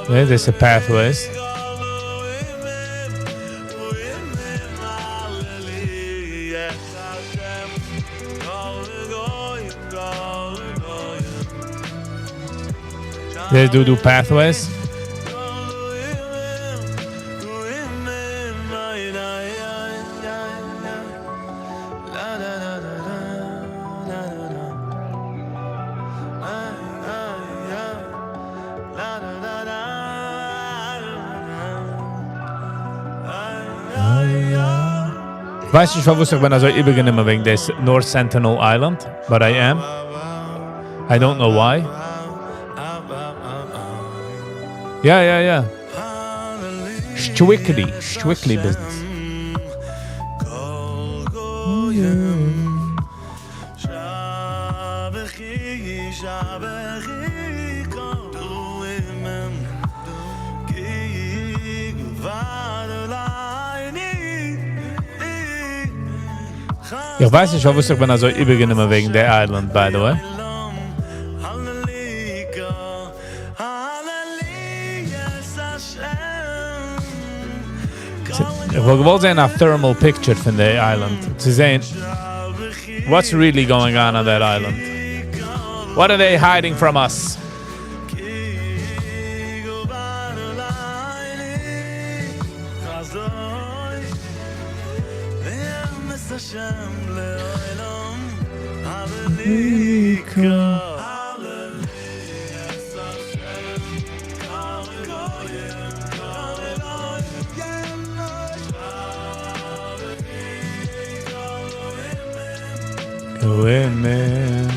Yeah, there's a pathways. They do pathways. Weiß nicht, warum ich bin also übergenommen wegen des North Sentinel Island, but I am. I don't know why. Yeah. Strictly business. Ich weiß nicht, warum ich bin also übergenommen wegen der Island, by the way. Ich will gewollt sehen a thermal picture von der Island. Zu sehen, what's really going on that island? What are they hiding from us? Women.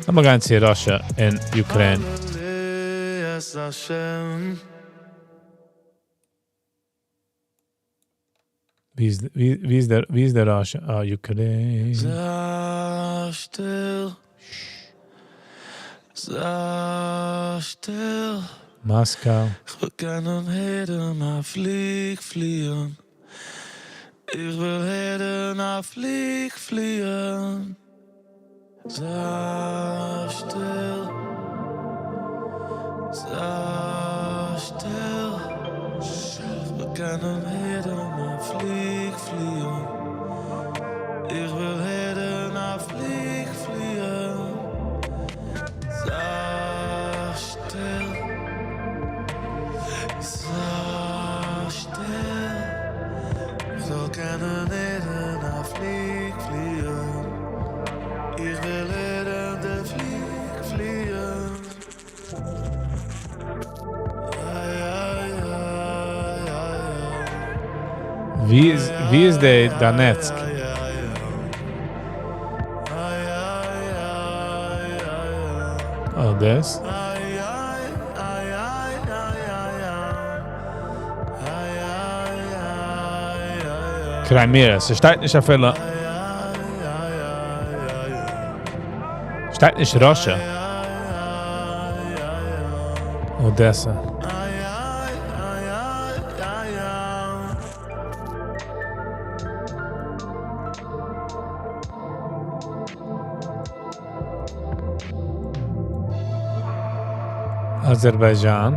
I'm going to see Russia and Ukraine. Wie is der Russia? Ukraine. Sei still. Moskau. Ich will keinen Heden auf Flieg fliehen. Ich will Heden auf Flieg fliehen. Sei still. Sei still. Ich will keinen Heden auf Flieg fliehen. Ich will Heden auf Flieg fliehen. Sei still. Sei still. Ich will keinen Heden auf Flieg fliehen. Ich will Heden der Flieg fliehen. Wie ist der Donetsk? Oh, das? Crimea, es steht nicht auf Fälle. Steht nicht Russia. Odessa. Azerbaijan.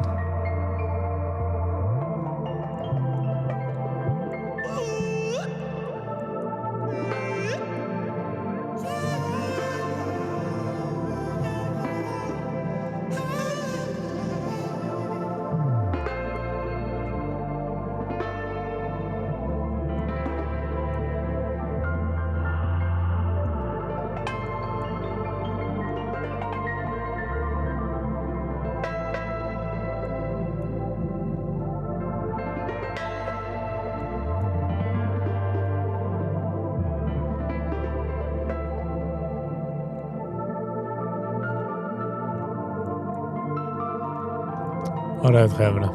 Alright, חבר'ה.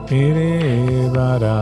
Iribara.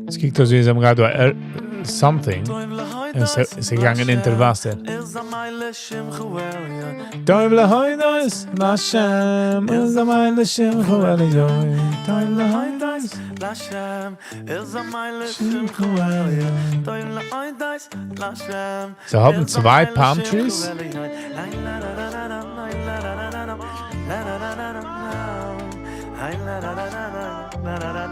Es kijkt als wie ze hem gaat door something. En ze gegangen in ter Wasser. Toivle hoidos, Lashem, Ilzamayle Shimchu Eliyoy. Toivle hoidos, Lashem, Ilzamayle Shimchu Eliyoy. Toivle hoidos, Lashem. Sie haben 2 Palm Trees.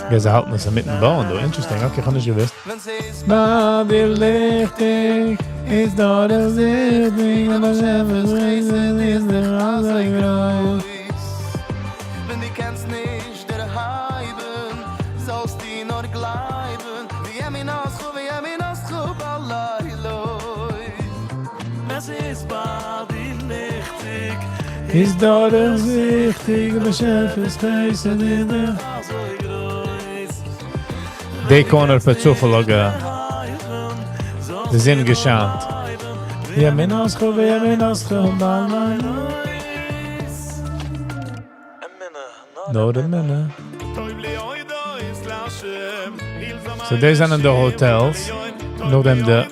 Ja, sie halten es mitten bauen, du. Interesting. Okay, ich habe nicht gewusst. Na, dir lichtig, ist dort der Sichtig, und das Schäfes Riesen ist der Rasig groß. Wenn du kennst nicht der Heiben, sollst du nur gleiben. Wie Emin Aschub, Allah Eloi. Es ist bald lichtig. Ist dort der Sichtig, und das Schäfes Riesen ist der... Die Corner für Zufallage. Sie sind geschahnt. Ja, mein Aschub, Allah. No, the minute. So these are in the hotels. Nur dem de.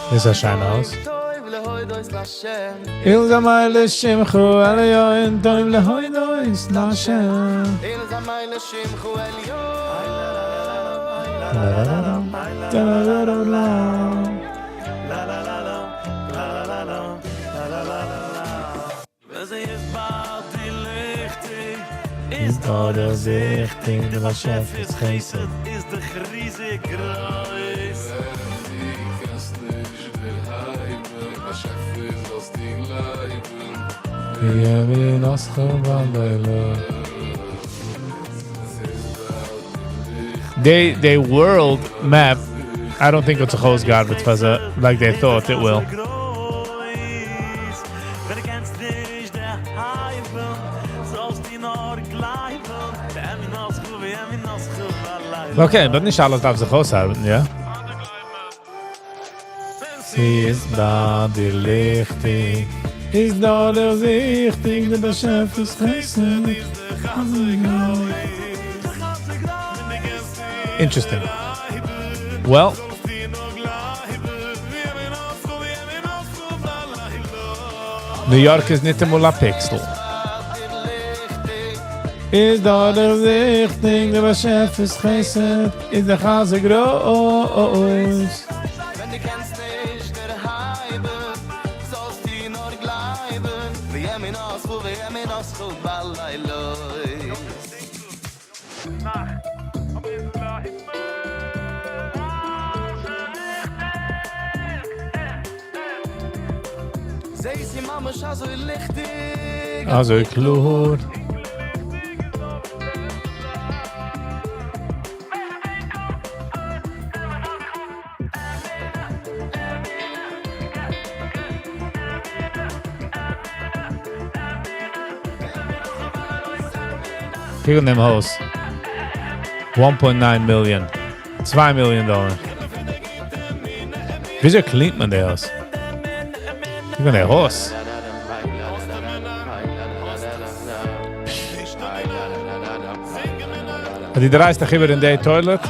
This is a shine house. Ilza Maile Shimchu Eliyoy, Toiv lehoidois Lashem. Ilza Maile Shimchu Eliyoy. Is dat de zichting, de chef is geestig. Is de grieze groß. Die kannst nicht verheiben, was Chef ist They world map. I don't think it's a host god, but was like they thought it will. Okay, but nicht alles darf sich ausarbeiten, ja? Sie ist da, die Lichtig. Ist da der Sichtig, der Beschef ist Chesed. Interesting. Well, New York is nicht einmal ein Pixel. Is da der Sichtig, der Beschef ist Chesed. Ist der Chase groß. Wenn du kennst nicht der Heiben, sollst du nur bleiben. Wir haben ihn aus, Ballailoi. Sei sie Mama schon so lichtig. Also klar. Hier in dem Haus. 1.9 million. $2 million. Wieso cleant man das Haus? Hier in der Haus. Die dreiste gibber in der Toilet.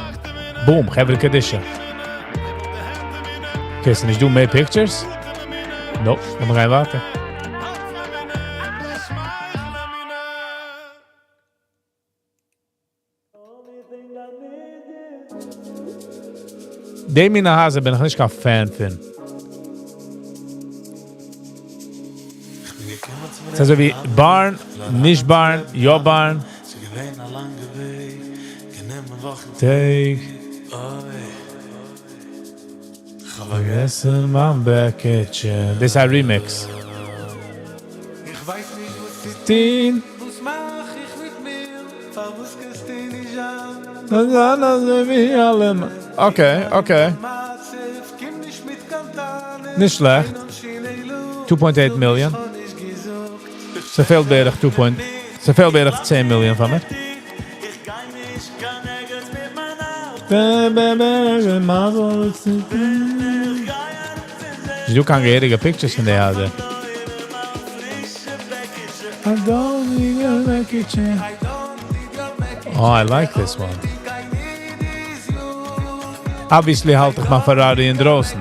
Boom, gibber Kadisha. Kannst du nicht mehr pictures? Nope, dann gaan we warten. Die meine Hase bin ich nicht kein Fan von. Es ist so wie Barn, nicht Barn, ja Barn. Take. Vergessen mein Bäckchen. Das ist ein Remix. Ich weiß nicht, was Teen. was mach ich mit mir? Was kannst du nicht an? Das ist alles wie alle. Okay. Nicht schlecht. 2.8 million. Ze veel beter 10 million van me. Du kan gerige pictures van die hadden. Oh, I like this one. Obviously halt ich mijn Ferrari in draußen.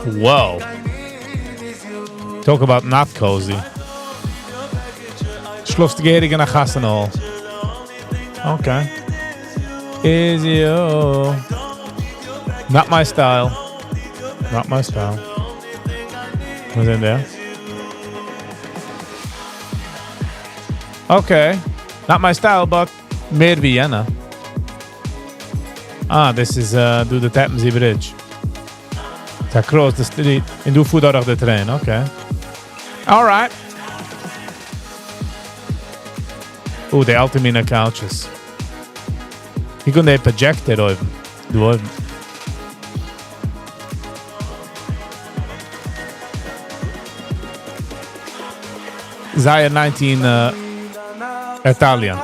Wow. Talk about not cozy. Schloft de gerige naar gasten al. Okay. Easy, oh. Not my style. What's in there? Okay. Not my style, but meer Vienna. This is do the Tappenzy Bridge. It's across the street. And do food out of the train. Okay. All right. The Altamina couches. You can project it over. Du oben. Zaya 19 Italian.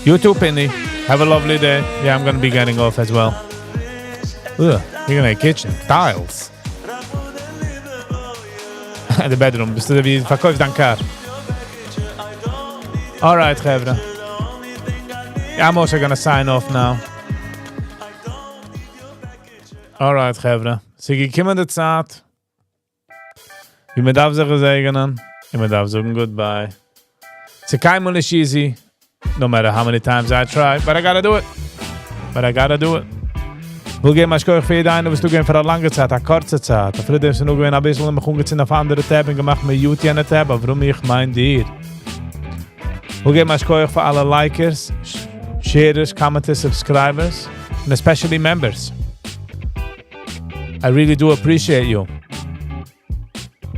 You too, Penny. Have a lovely day. Yeah, I'm gonna be getting off as well. Ugh, you're gonna kitchen. Tiles. The bedroom. Bist du wie verkauft dein Car? Alright, Gevra. I'm also gonna sign off now. Alright, Gevra. Sie gekommen der Zeit. Wie man darf sich segnen. Und man darf sagen goodbye. It's kein Mal nicht easy. No matter how many times I try. But I gotta do it. Wil gehen mal schkoich für jeden, was du gehen für eine lange Zeit, eine kurze Zeit. Da Friede ist nur ein bisschen, und wir kommen auf andere Tab und gemacht mit YouTube an der Tab, aber warum ich mein dir? Wil gehen mal schkoich für alle Likers, Sharers, Commenters, Subscribers und especially Members. I really do appreciate you.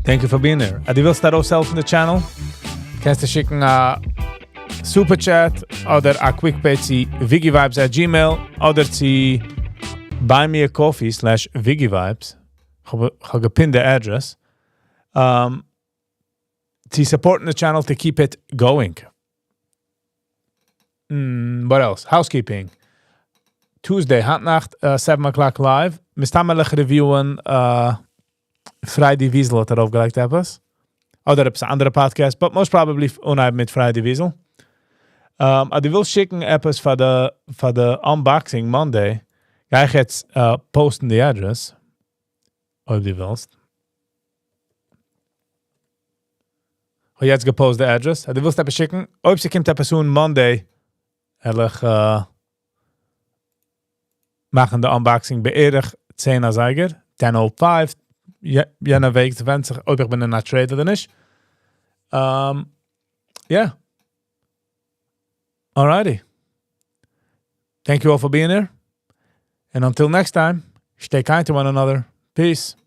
Thank you for being here. Du willst da raus helfen, the channel? Kannst du schicken a Super Chat oder a Quick Page zu viggivibes@gmail oder zu buymeacoffee/viggivibes. Ich habe gepinnt the address. To support the channel to keep it going. What else? Housekeeping. Tuesday, Handnacht, 7 o'clock live. Mistamelig reviewen Friday Wiesel hat aufgelegt etwas. Oder etwas andere Podcast, but most probably unheim mit Friday Wiesel. Du willst schicken etwas für the Unboxing Monday. Ga ich jetzt posten die Address. Ob du willst. Ich habe jetzt gepostet die Address. Du willst etwas schicken. Ob sie kommt etwas Monday. Ehrlich, machen de Unboxing beëerdig 10 Zeiger. 10:05. Jener week, wenn sich, ob ich bin in a trade oder nicht. Yeah. Alrighty. Thank you all for being here. And until next time, stay kind to one another. Peace.